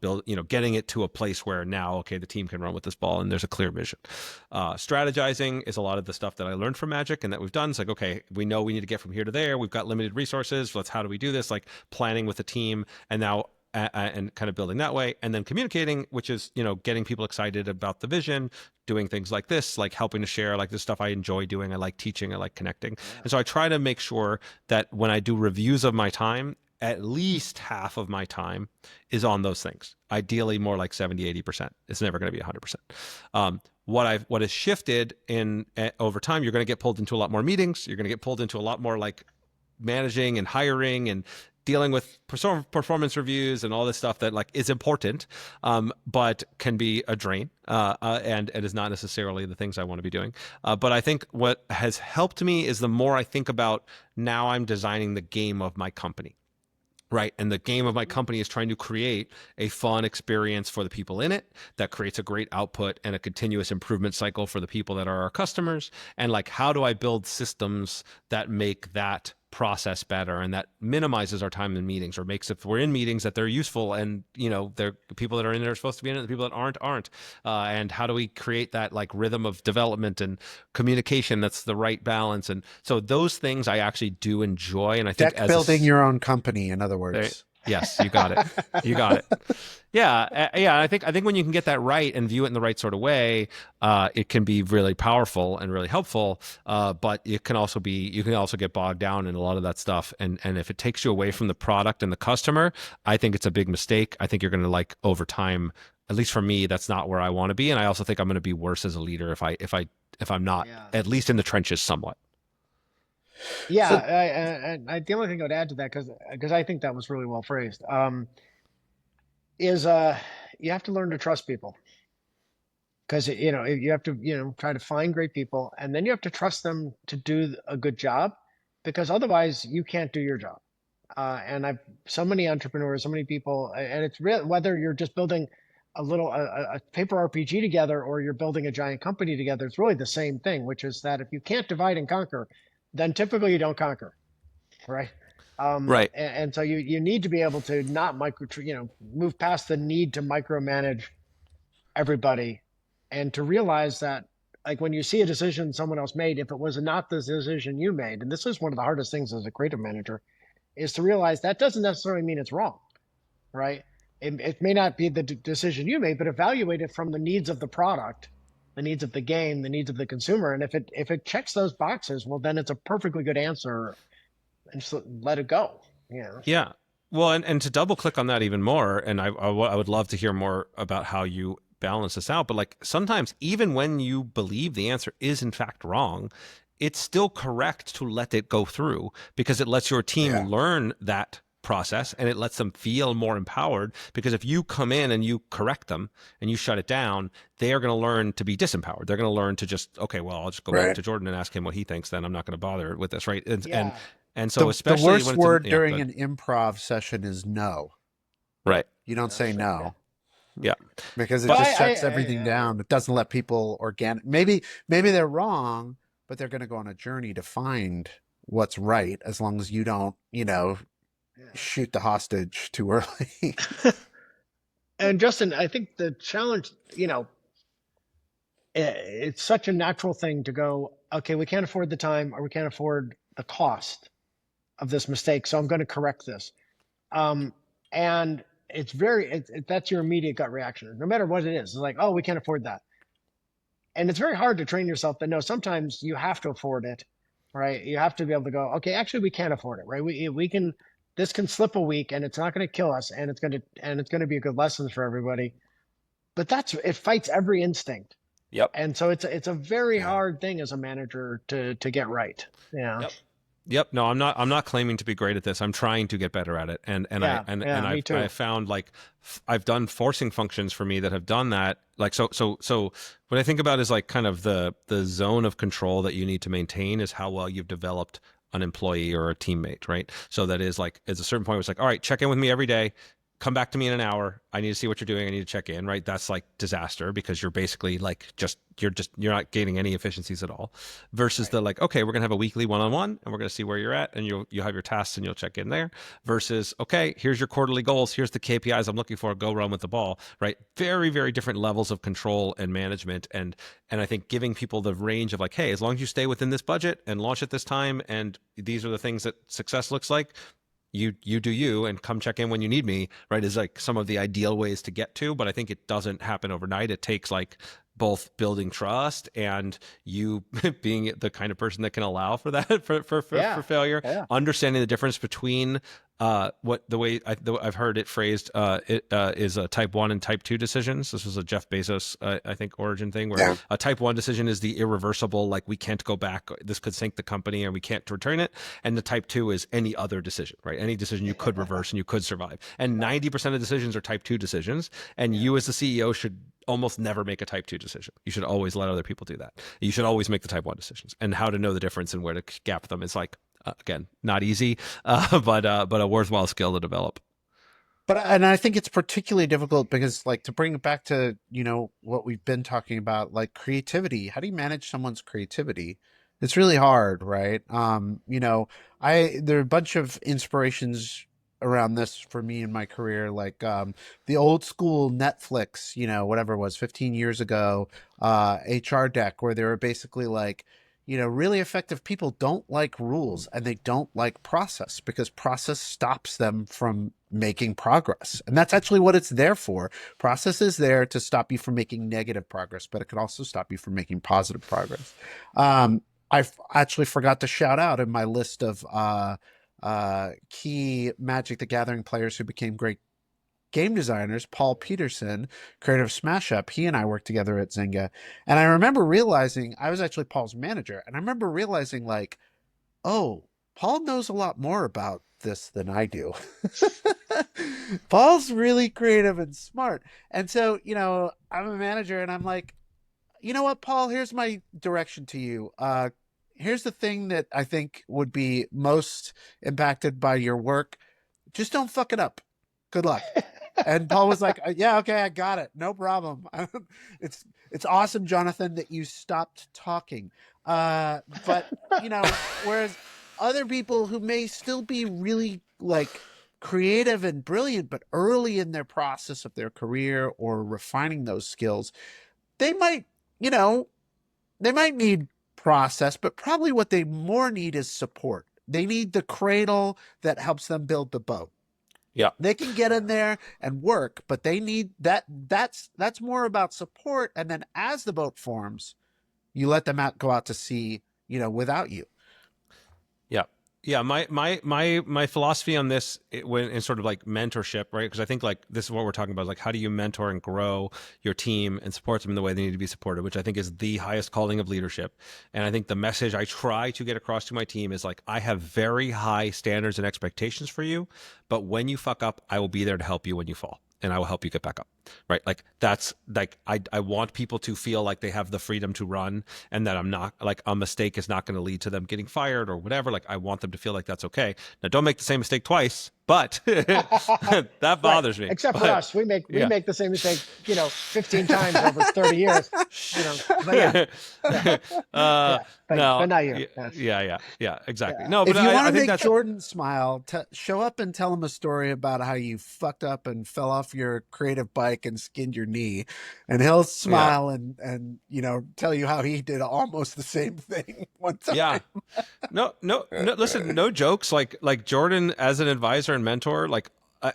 getting it to a place where now, okay, the team can run with this ball and there's a clear vision. Strategizing is a lot of the stuff that I learned from Magic and that we've done. It's like, okay, we know we need to get from here to there. We've got limited resources. How do we do this? Like planning with the team, and now and kind of building that way, and then communicating, which is, getting people excited about the vision, doing things like this, like helping to share, like this stuff I enjoy doing. I like teaching, I like connecting. Yeah. And so I try to make sure that when I do reviews of my time, at least half of my time is on those things. Ideally more like 70-80%. It's never going to be 100%. What has shifted over time, you're going to get pulled into a lot more meetings. You're going to get pulled into a lot more like managing and hiring and dealing with performance reviews and all this stuff that like is important, but can be a drain, and is not necessarily the things I want to be doing. But I think what has helped me is the more I think about, now I'm designing the game of my company. Right. And the game of my company is trying to create a fun experience for the people in it that creates a great output and a continuous improvement cycle for the people that are our customers. And like, how do I build systems that make that process better and that minimizes our time in meetings, or makes, if we're in meetings, that they're useful, and they're the people that are in there are supposed to be in it, the people that aren't, and how do we create that like rhythm of development and communication that's the right balance. And so those things I actually do enjoy, and I think building your own company, in other words. Yes, you got it. You got it. Yeah. I think when you can get that right and view it in the right sort of way, it can be really powerful and really helpful. But you can also get bogged down in a lot of that stuff. And if it takes you away from the product and the customer, I think it's a big mistake. I think you're going to, like, over time, at least for me, that's not where I want to be. And I also think I'm going to be worse as a leader if I'm not at least in the trenches somewhat. Yeah, so, the only thing I would add to that, because I think that was really well phrased, is you have to learn to trust people, because you have to try to find great people, and then you have to trust them to do a good job, because otherwise you can't do your job. And I've so many entrepreneurs, so many people, and it's real, whether you're just building a paper RPG together or you're building a giant company together, it's really the same thing, which is that if you can't divide and conquer, then typically you don't conquer, right? Right. And so you need to be able to not move past the need to micromanage everybody, and to realize that, like, when you see a decision someone else made, if it was not the decision you made, and this is one of the hardest things as a creative manager, is to realize that doesn't necessarily mean it's wrong, right? It may not be the decision you made, but evaluate it from the needs of the product, the needs of the game, the needs of the consumer. And if it checks those boxes, well, then it's a perfectly good answer, and just let it go. Yeah. Well, and to double click on that even more, and I would love to hear more about how you balance this out. But like, sometimes even when you believe the answer is in fact wrong, it's still correct to let it go through, because it lets your team learn that process, and it lets them feel more empowered, because if you come in and you correct them and you shut it down, they are going to learn to be disempowered. They're going to learn to just, okay, well, I'll just go back to Jordan and ask him what he thinks, then I'm not going to bother with this, right? And so especially the worst when word during an improv session is no. Right. You don't say no. Yeah. Because it just shuts everything down. It doesn't let people maybe they're wrong, but they're going to go on a journey to find what's right, as long as you don't, shoot the hostage too early. And Justin, I think the challenge, it's such a natural thing to go, okay, we can't afford the time, or we can't afford the cost of this mistake, so I'm going to correct this. And it's that's your immediate gut reaction, no matter what it is. It's like, oh, we can't afford that. And it's very hard to train yourself that, no, sometimes you have to afford it, right? You have to be able to go, okay, actually we can't afford it, right? We can, this can slip a week, and it's not going to kill us, and it's going to be a good lesson for everybody. But it fights every instinct. Yep. And so it's a very hard thing as a manager to get right. Yeah. Yep. No, I'm not claiming to be great at this. I'm trying to get better at it. And I've found, like, I've done forcing functions for me that have done that. Like, so what I think about is, like, kind of the zone of control that you need to maintain is how well you've developed an employee or a teammate, right? So that is, like, at a certain point, it's like, all right, check in with me every day, come back to me in an hour. I need to see what you're doing. I need to check in, right? That's like disaster because you're basically like you're not gaining any efficiencies at all. Versus the like, okay, we're gonna have a weekly one-on-one and we're gonna see where you're at, and you'll have your tasks and you'll check in there. Versus, okay, here's your quarterly goals, here's the KPIs I'm looking for, go run with the ball, right? Very, very different levels of control and management. And I think giving people the range of like, hey, as long as you stay within this budget and launch at this time, and these are the things that success looks like, you do you, and come check in when you need me, right, is like some of the ideal ways to get to. But I think it doesn't happen overnight. It takes like both building trust and you being the kind of person that can allow for that for failure, understanding the difference between what the way I've heard it phrased is a type 1 and type 2 decisions. This was a Jeff Bezos I think origin thing where a type 1 decision is the irreversible, like we can't go back, this could sink the company and we can't return it. And the type 2 is any other decision, right? Any decision you could reverse and you could survive. And 90% of decisions are type 2 decisions, and you as the CEO should almost never make a type 2 decision. You should always let other people do that. You should always make the type 1 decisions, and how to know the difference and where to gap them is like, again, not easy, but a worthwhile skill to develop. And I think it's particularly difficult because, like, to bring it back to, what we've been talking about, like creativity, how do you manage someone's creativity? It's really hard, right? There are a bunch of inspirations around this for me in my career, like the old school Netflix, whatever it was 15 years ago, HR deck, where they were basically like, really effective people don't like rules and they don't like process because process stops them from making progress. And that's actually what it's there for. Process is there to stop you from making negative progress, but it can also stop you from making positive progress. I actually forgot to shout out in my list of key Magic the Gathering players who became great game designers, Paul Peterson, creator of Smash Up. He and I worked together at Zynga. And I remember realizing, I was actually Paul's manager, and I remember realizing like, oh, Paul knows a lot more about this than I do. Paul's really creative and smart. And so, I'm a manager and I'm like, you know what, Paul, here's my direction to you. Here's the thing that I think would be most impacted by your work. Just don't fuck it up. Good luck. And Paul was like, yeah, okay, I got it. No problem. It's awesome, Jonathan, that you stopped talking. But, whereas other people who may still be really like creative and brilliant, but early in their process of their career or refining those skills, they might need process, but probably what they more need is support. They need the cradle that helps them build the boat. Yeah. They can get in there and work, but they need that's more about support. And then as the boat forms, you let them go out to sea, without you. Yeah. Yeah, my philosophy on this when in sort of like mentorship, right? Because I think like this is what we're talking about, like how do you mentor and grow your team and support them in the way they need to be supported, which I think is the highest calling of leadership. And I think the message I try to get across to my team is like, I have very high standards and expectations for you, but when you fuck up, I will be there to help you when you fall. And I will help you get back up, right? Like that's like, I want people to feel like they have the freedom to run and that I'm not like a mistake is not going to lead to them getting fired or whatever. Like I want them to feel like that's okay. Now don't make the same mistake twice, but that bothers me. Except for us, we make the same mistake, 15 times over 30 years. But but not you. Yeah, exactly. Yeah. No, but if you want I to think make Jordan smile, show up and tell him a story about how you fucked up and fell off your creative bike and skinned your knee, and he'll smile and tell you how he did almost the same thing one time. Yeah. No, listen, no jokes. Like Jordan as an advisor and mentor, like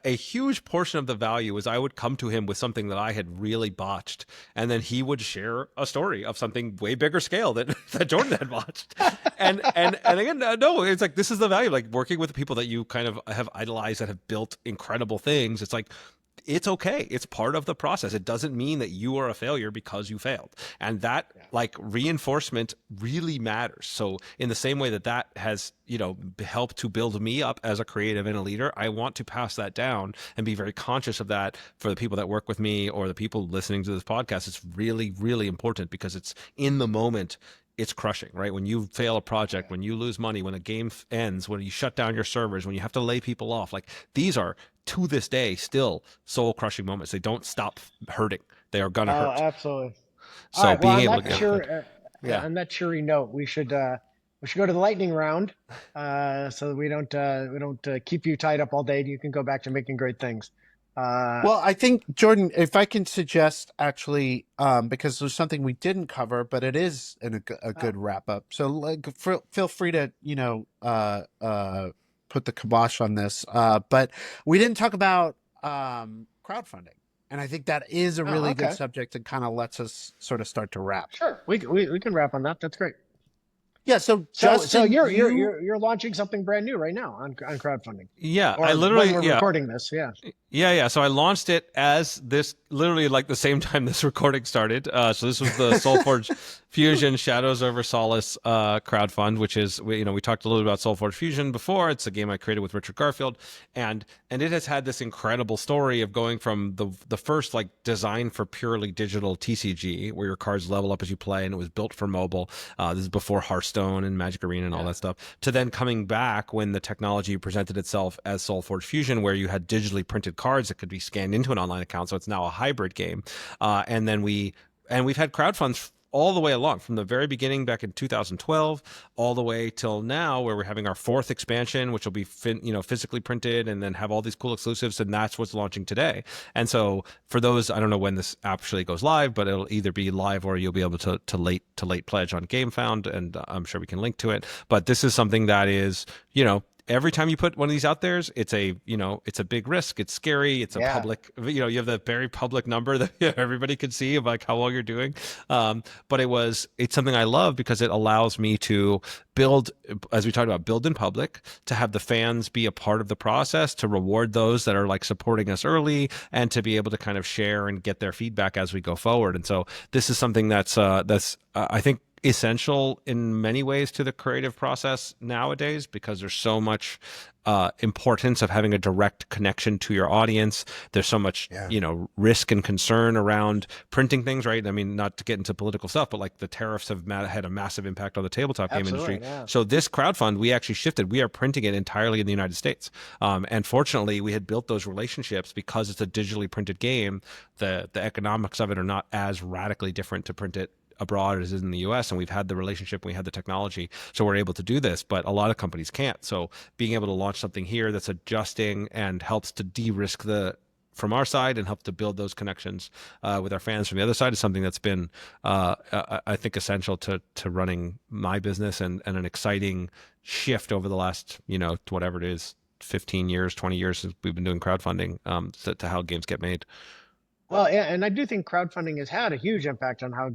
a huge portion of the value is I would come to him with something that I had really botched, and then he would share a story of something way bigger scale that Jordan had botched. And again, no, it's like, this is the value, like working with the people that you kind of have idolized that have built incredible things. It's like, it's okay. It's part of the process. It doesn't mean that you are a failure because you failed. And that like reinforcement really matters. So in the same way that has, helped to build me up as a creative and a leader, I want to pass that down and be very conscious of that for the people that work with me or the people listening to this podcast. It's really, really important because it's in the moment. it's crushing, right? When you fail a project, when you lose money, when a game ends, when you shut down your servers, when you have to lay people off, like these are to this day still soul crushing moments. They don't stop hurting. They are gonna Oh, hurt. absolutely. All So right. Well, being on able to that get yeah. on that cheery note, we should go to the lightning round, so that we don't keep you tied up all day. You can go back to making great things. Well, I think, Jordan, if I can suggest actually, because there's something we didn't cover, but it is a good wrap up. So like, feel free to, put the kibosh on this. But we didn't talk about crowdfunding. And I think that is a really good Okay. subject and kind of lets us sort of start to wrap. Sure. We can wrap on that. That's great. Yeah. So So Justin, you're launching something brand new right now on crowdfunding. Yeah, Or I literally, when we're recording this, yeah. Yeah. So I launched it as this, literally like the same time this recording started. So this was the SolForge Fusion Shadows over Solace crowdfund, which is, we talked a little bit about SolForge Fusion before. It's a game I created with Richard Garfield, and it has had this incredible story of going from the first like design for purely digital TCG, where your cards level up as you play, and it was built for mobile. This is before Hearthstone and Magic Arena and all that stuff. To then coming back when the technology presented itself as SolForge Fusion, where you had digitally printed cards that could be scanned into an online account. So it's now a hybrid game. And we've had crowdfunds all the way along from the very beginning back in 2012 all the way till now, where we're having our fourth expansion, which will be physically printed and then have all these cool exclusives, and that's what's launching today. And so for those, I don't know when this actually goes live, but it'll either be live or you'll be able to late pledge on GameFound, and I'm sure we can link to it. But this is something that is, every time you put one of these out there, it's a big risk. It's scary. It's a public, you have the very public number that everybody can see of like how well you're doing. But it's something I love because it allows me to build, as we talked about, build in public, to have the fans be a part of the process, to reward those that are like supporting us early, and to be able to kind of share and get their feedback as we go forward. And so this is something that's I think essential in many ways to the creative process nowadays, because there's so much importance of having a direct connection to your audience. There's so much risk and concern around printing things, right? I mean, not to get into political stuff, but like the tariffs have had a massive impact on the tabletop game industry. Yeah. So this crowdfund, we actually shifted. We are printing it entirely in the United States, and fortunately we had built those relationships because it's a digitally printed game. The economics of it are not as radically different to print it abroad as in the US, and we've had the relationship, we had the technology, so we're able to do this, but a lot of companies can't. So being able to launch something here that's adjusting and helps to de-risk from our side and help to build those connections with our fans from the other side is something that's been, I think, essential to running my business, and an exciting shift over the last, whatever it is, 15 years, 20 years since we've been doing crowdfunding, to how games get made. Well, yeah, and I do think crowdfunding has had a huge impact on how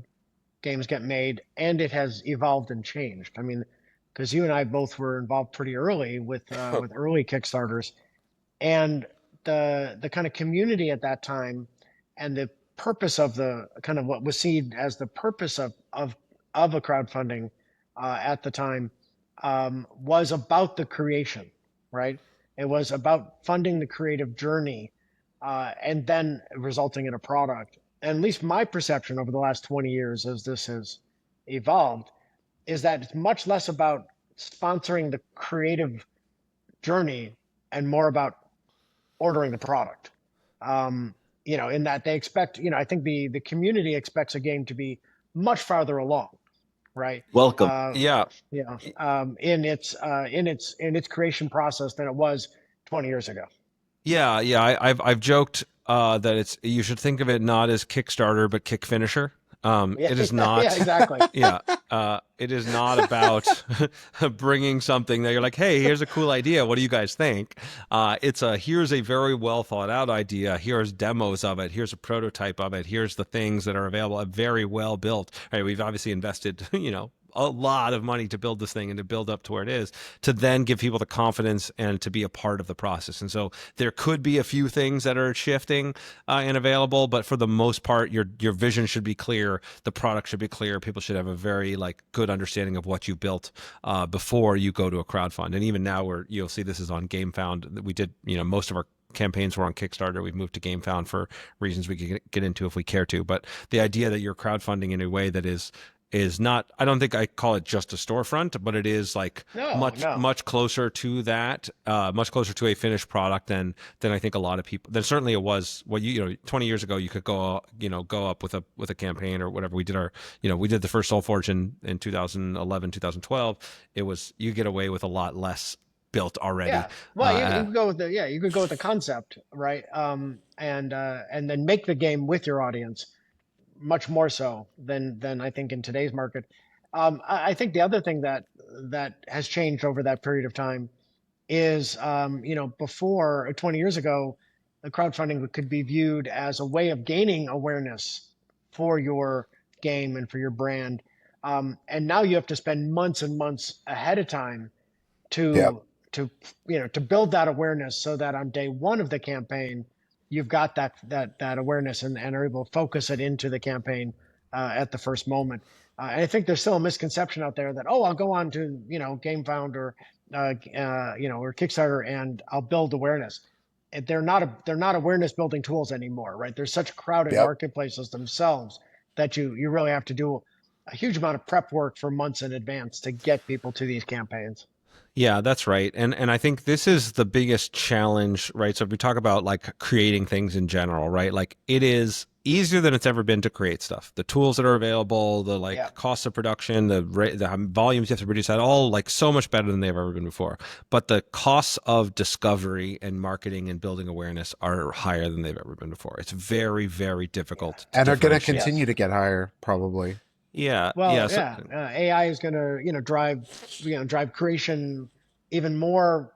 games get made, and it has evolved and changed. I mean, because you and I both were involved pretty early with early Kickstarters, and the kind of community at that time, and the purpose of the kind of what was seen as the purpose of a crowdfunding at the time was about the creation, right? It was about funding the creative journey, and then resulting in a product. At least my perception over the last 20 years as this has evolved is that it's much less about sponsoring the creative journey and more about ordering the product. In that they expect, I think the community expects a game to be much farther along, right? Welcome. In its creation process than it was 20 years ago. Yeah. I've joked that you should think of it not as Kickstarter but Kick Finisher. It is not. Yeah, exactly. It is not about bringing something that you're like, hey, here's a cool idea. What do you guys think? Here's a very well thought out idea. Here's demos of it. Here's a prototype of it. Here's the things that are available. Very well built. Right, we've obviously invested, a lot of money to build this thing and to build up to where it is, to then give people the confidence and to be a part of the process. And so there could be a few things that are shifting and available, but for the most part, your vision should be clear. The product should be clear. People should have a very good understanding of what you built before you go to a crowdfund. And even now, you'll see this is on GameFound. We did, most of our campaigns were on Kickstarter. We've moved to GameFound for reasons we can get into if we care to. But the idea that you're crowdfunding in a way that is is not, I don't think I call it just a storefront, but it is like much closer to that, much closer to a finished product than I think a lot of people, then certainly it was what, 20 years ago, you could go up with a campaign or whatever. We did the first SolForge in 2011, 2012. It was, you get away with a lot less built already. Yeah. Well, you could go with you could go with the concept, right? And then make the game with your audience, much more so than I think in today's market. I think the other thing that has changed over that period of time is, before 20 years ago, the crowdfunding could be viewed as a way of gaining awareness for your game and for your brand. And now you have to spend months and months ahead of time to build that awareness, so that on day one of the campaign, you've got that awareness and are able to focus it into the campaign at the first moment. And I think there's still a misconception out there that, I'll go on to GameFound or Kickstarter and I'll build awareness. They're not awareness building tools anymore, right? There's such crowded marketplaces themselves that you really have to do a huge amount of prep work for months in advance to get people to these campaigns. Yeah, that's right. And I think this is the biggest challenge, right? So if we talk about like creating things in general, right? Like it is easier than it's ever been to create stuff. The tools that are available, the cost of production, the volumes you have to produce, that all like so much better than they've ever been before. But the costs of discovery and marketing and building awareness are higher than they've ever been before. It's very, very difficult. And are going to continue to get higher, probably. Yeah. Well, AI is going to, drive creation even more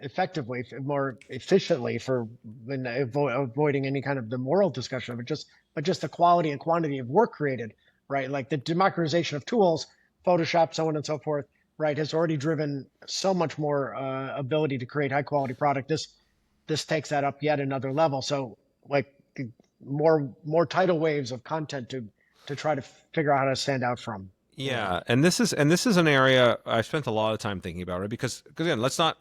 effectively, more efficiently for avoiding any kind of the moral discussion of it, but just the quality and quantity of work created, right? Like the democratization of tools, Photoshop, so on and so forth, right, has already driven so much more ability to create high quality product. This takes that up yet another level. So like more tidal waves of content to try to figure out how to stand out from. Yeah, and this is an area I spent a lot of time thinking about, right? Because again, let's not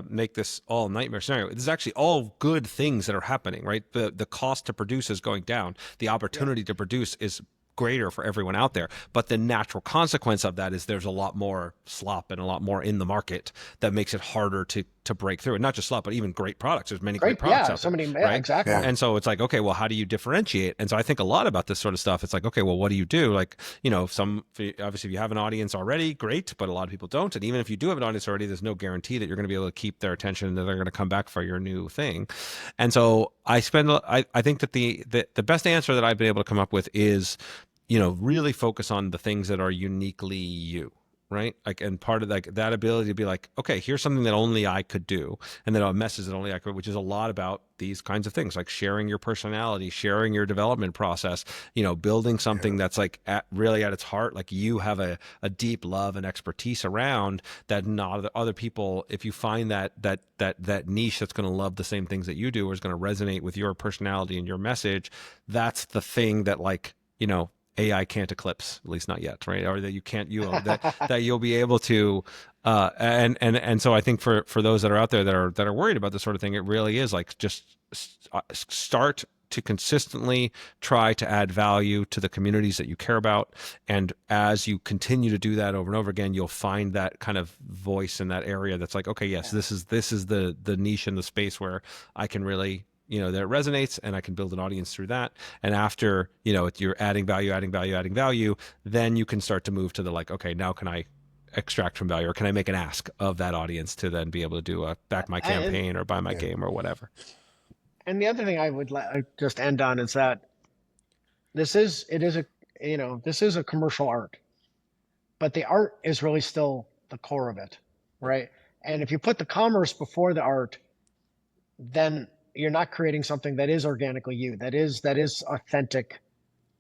make this all nightmare scenario. This is actually all good things that are happening, right? The cost to produce is going down. The opportunity to produce is greater for everyone out there. But the natural consequence of that is there's a lot more slop and a lot more in the market that makes it harder to break through. And not just slop, but even great products. There's many great products out there. Right? Exactly. Yeah. And so it's like, okay, well, how do you differentiate? And so I think a lot about this sort of stuff. It's like, okay, well, what do you do? Like, obviously if you have an audience already, great, but a lot of people don't. And even if you do have an audience already, there's no guarantee that you're going to be able to keep their attention and that they're going to come back for your new thing. And so I think that the best answer that I've been able to come up with is, really focus on the things that are uniquely you, right? Like, and part of like that ability to be like, okay, here's something that only I could do. And then a message that only I could, which is a lot about these kinds of things, like sharing your personality, sharing your development process, building something that's like really at its heart, like you have a deep love and expertise around that not other people, if you find that niche that's going to love the same things that you do, or is going to resonate with your personality and your message, that's the thing that AI can't eclipse, at least not yet, right? Or that you can't, that you'll be able to, and so I think for those that are out there that are worried about this sort of thing, it really is like just start to consistently try to add value to the communities that you care about, and as you continue to do that over and over again, you'll find that kind of voice in that area that's like, okay, yes, this is the niche in the space where I can really, that resonates, and I can build an audience through that. And after, you're adding value, then you can start to move to the like, okay, now can I extract from value, or can I make an ask of that audience to then be able to do back my campaign or buy my game or whatever. And the other thing I would just end on is that this is a commercial art, but the art is really still the core of it, right? And if you put the commerce before the art, then you're not creating something that is organically you, that is authentic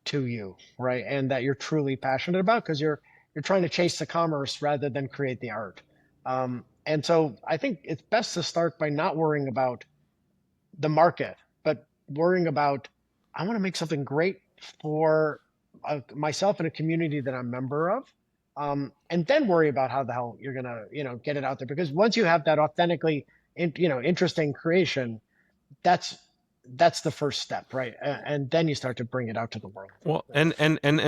to you, right? And that you're truly passionate about, because you're trying to chase the commerce rather than create the art. And so I think it's best to start by not worrying about the market, but worrying about, I want to make something great for myself and a community that I'm a member of. And then worry about how the hell you're going to, get it out there. Because once you have that authentically, interesting creation, that's that's the first step, right? And then you start to bring it out to the world. Well, and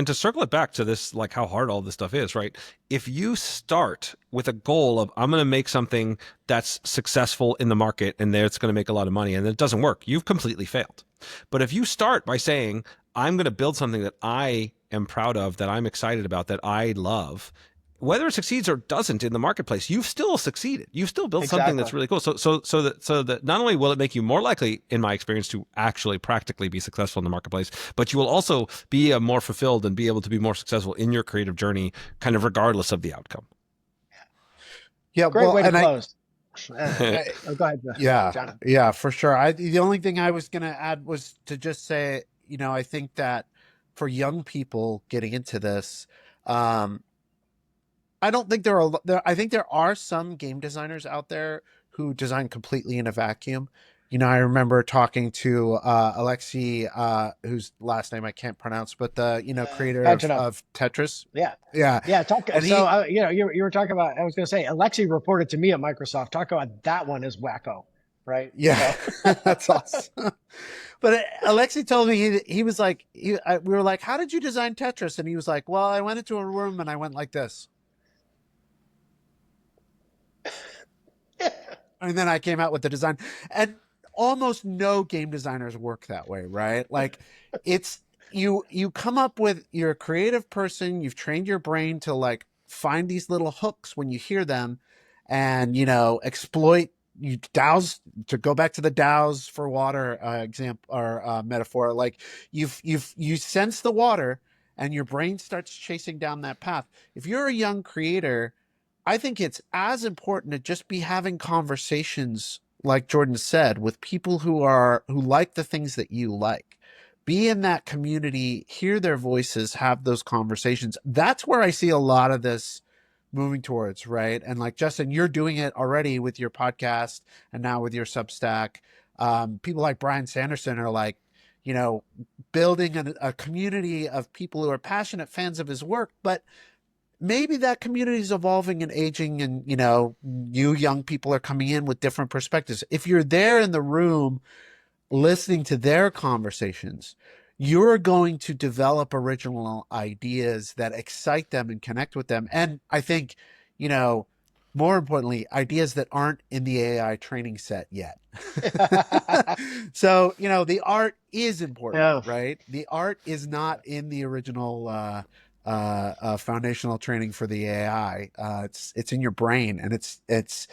to circle it back to this, like how hard all this stuff is, right? If you start with a goal of I'm going to make something that's successful in the market and there it's going to make a lot of money, and it doesn't work, you've completely failed. But if you start by saying I'm going to build something that I am proud of, that I'm excited about, that I love, whether it succeeds or doesn't in the marketplace, you've still succeeded. You've still built something that's really cool. So that not only will it make you more likely, in my experience, to actually practically be successful in the marketplace, but you will also be more fulfilled and be able to be more successful in your creative journey, kind of regardless of the outcome. Yeah, Great way to and close. Go ahead. Jonathan. Yeah, for sure. The only thing I was going to add was to just say, I think that for young people getting into this, I don't think I think there are some game designers out there who design completely in a vacuum. I remember talking to Alexei, whose last name I can't pronounce, but the creator of Tetris. Yeah. You were talking about. I was going to say Alexei reported to me at Microsoft. Talk about that one is wacko, right? Yeah, that's awesome. But Alexei told me he was like, we were like, how did you design Tetris? And he was like, well, I went into a room and I went like this. And then I came out with the design, and almost no game designers work that way, right? Like it's you come up with, you're a creative person, you've trained your brain to like find these little hooks when you hear them, and exploit, you douse, to go back to the douse for water example or metaphor, like you sense the water and your brain starts chasing down that path. If you're a young creator, I think it's as important to just be having conversations, like Jordan said, with people who like the things that you like. Be in that community, hear their voices, have those conversations. That's where I see a lot of this moving towards, right? And like Justin, you're doing it already with your podcast and now with your Substack. People like Brian Sanderson are like, building a community of people who are passionate fans of his work, but maybe that community is evolving and aging, and you young people are coming in with different perspectives. If you're there in the room listening to their conversations, you're going to develop original ideas that excite them and connect with them. And I think, more importantly, ideas that aren't in the AI training set yet. So, the art is important, right? The art is not in the original foundational training for the AI. It's in your brain, and it's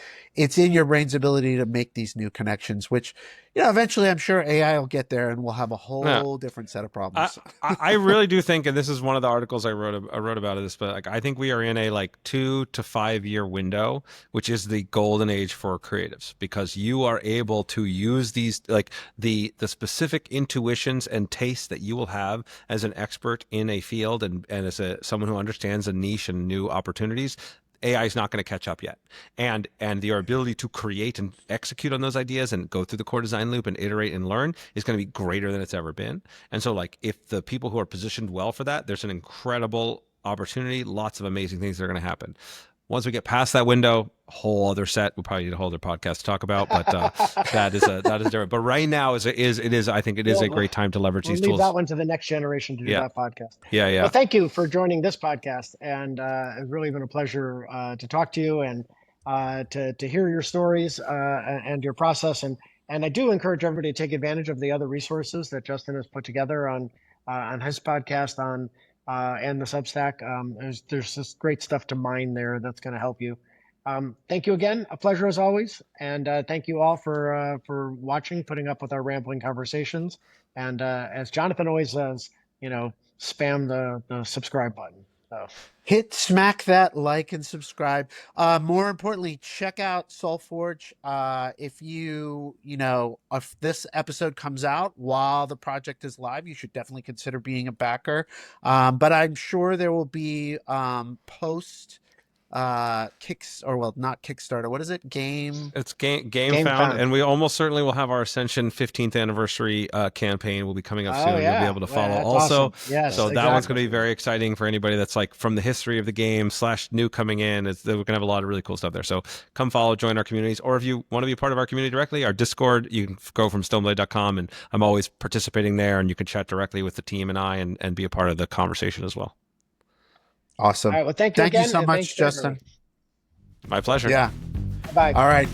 in your brain's ability to make these new connections, which, eventually I'm sure AI will get there and we'll have a whole different set of problems. I really do think, and this is one of the articles I wrote about this, but like I think we are in a like 2 to 5 year window, which is the golden age for creatives, because you are able to use these, like the specific intuitions and tastes that you will have as an expert in a field, and as someone who understands a niche and new opportunities. AI is not going to catch up yet, and your ability to create and execute on those ideas and go through the core design loop and iterate and learn is going to be greater than it's ever been. And so, like, if the people who are positioned well for that, there's an incredible opportunity, lots of amazing things that are going to happen. Once we get past that window, a whole other set. We probably need a whole other podcast to talk about, but that is different. But right now I think it is a great time to leverage these tools. Leave that one to the next generation to do that podcast. Yeah. Well, thank you for joining this podcast, and it's really been a pleasure to talk to you and to hear your stories and your process. And I do encourage everybody to take advantage of the other resources that Justin has put together on his podcast and the Substack. There's just great stuff to mine there that's going to help you. Thank you again. A pleasure as always. And thank you all for watching, putting up with our rambling conversations. And as Jonathan always says, spam the subscribe button. So smack that like and subscribe. More importantly, check out SolForge. If this episode comes out while the project is live, you should definitely consider being a backer. But I'm sure there will be post not Kickstarter. What is it? It's Game Game Found, Found. and we almost certainly will have our Ascension 15th anniversary campaign. Will be coming up soon. You'll be able to follow that's also. awesome. Yes, So that one's going exactly. to be very exciting for anybody that's like from the history of the game / new coming in. We're going to have a lot of really cool stuff there. So come follow, join our communities, or if you want to be part of our community directly, our Discord, you can go from stoneblade.com, and I'm always participating there, and you can chat directly with the team and I, and be a part of the conversation as well. Awesome. All right. Well, thank you Thank you again. so and much, thanks to Justin. everyone. My pleasure. Yeah. Bye. All right.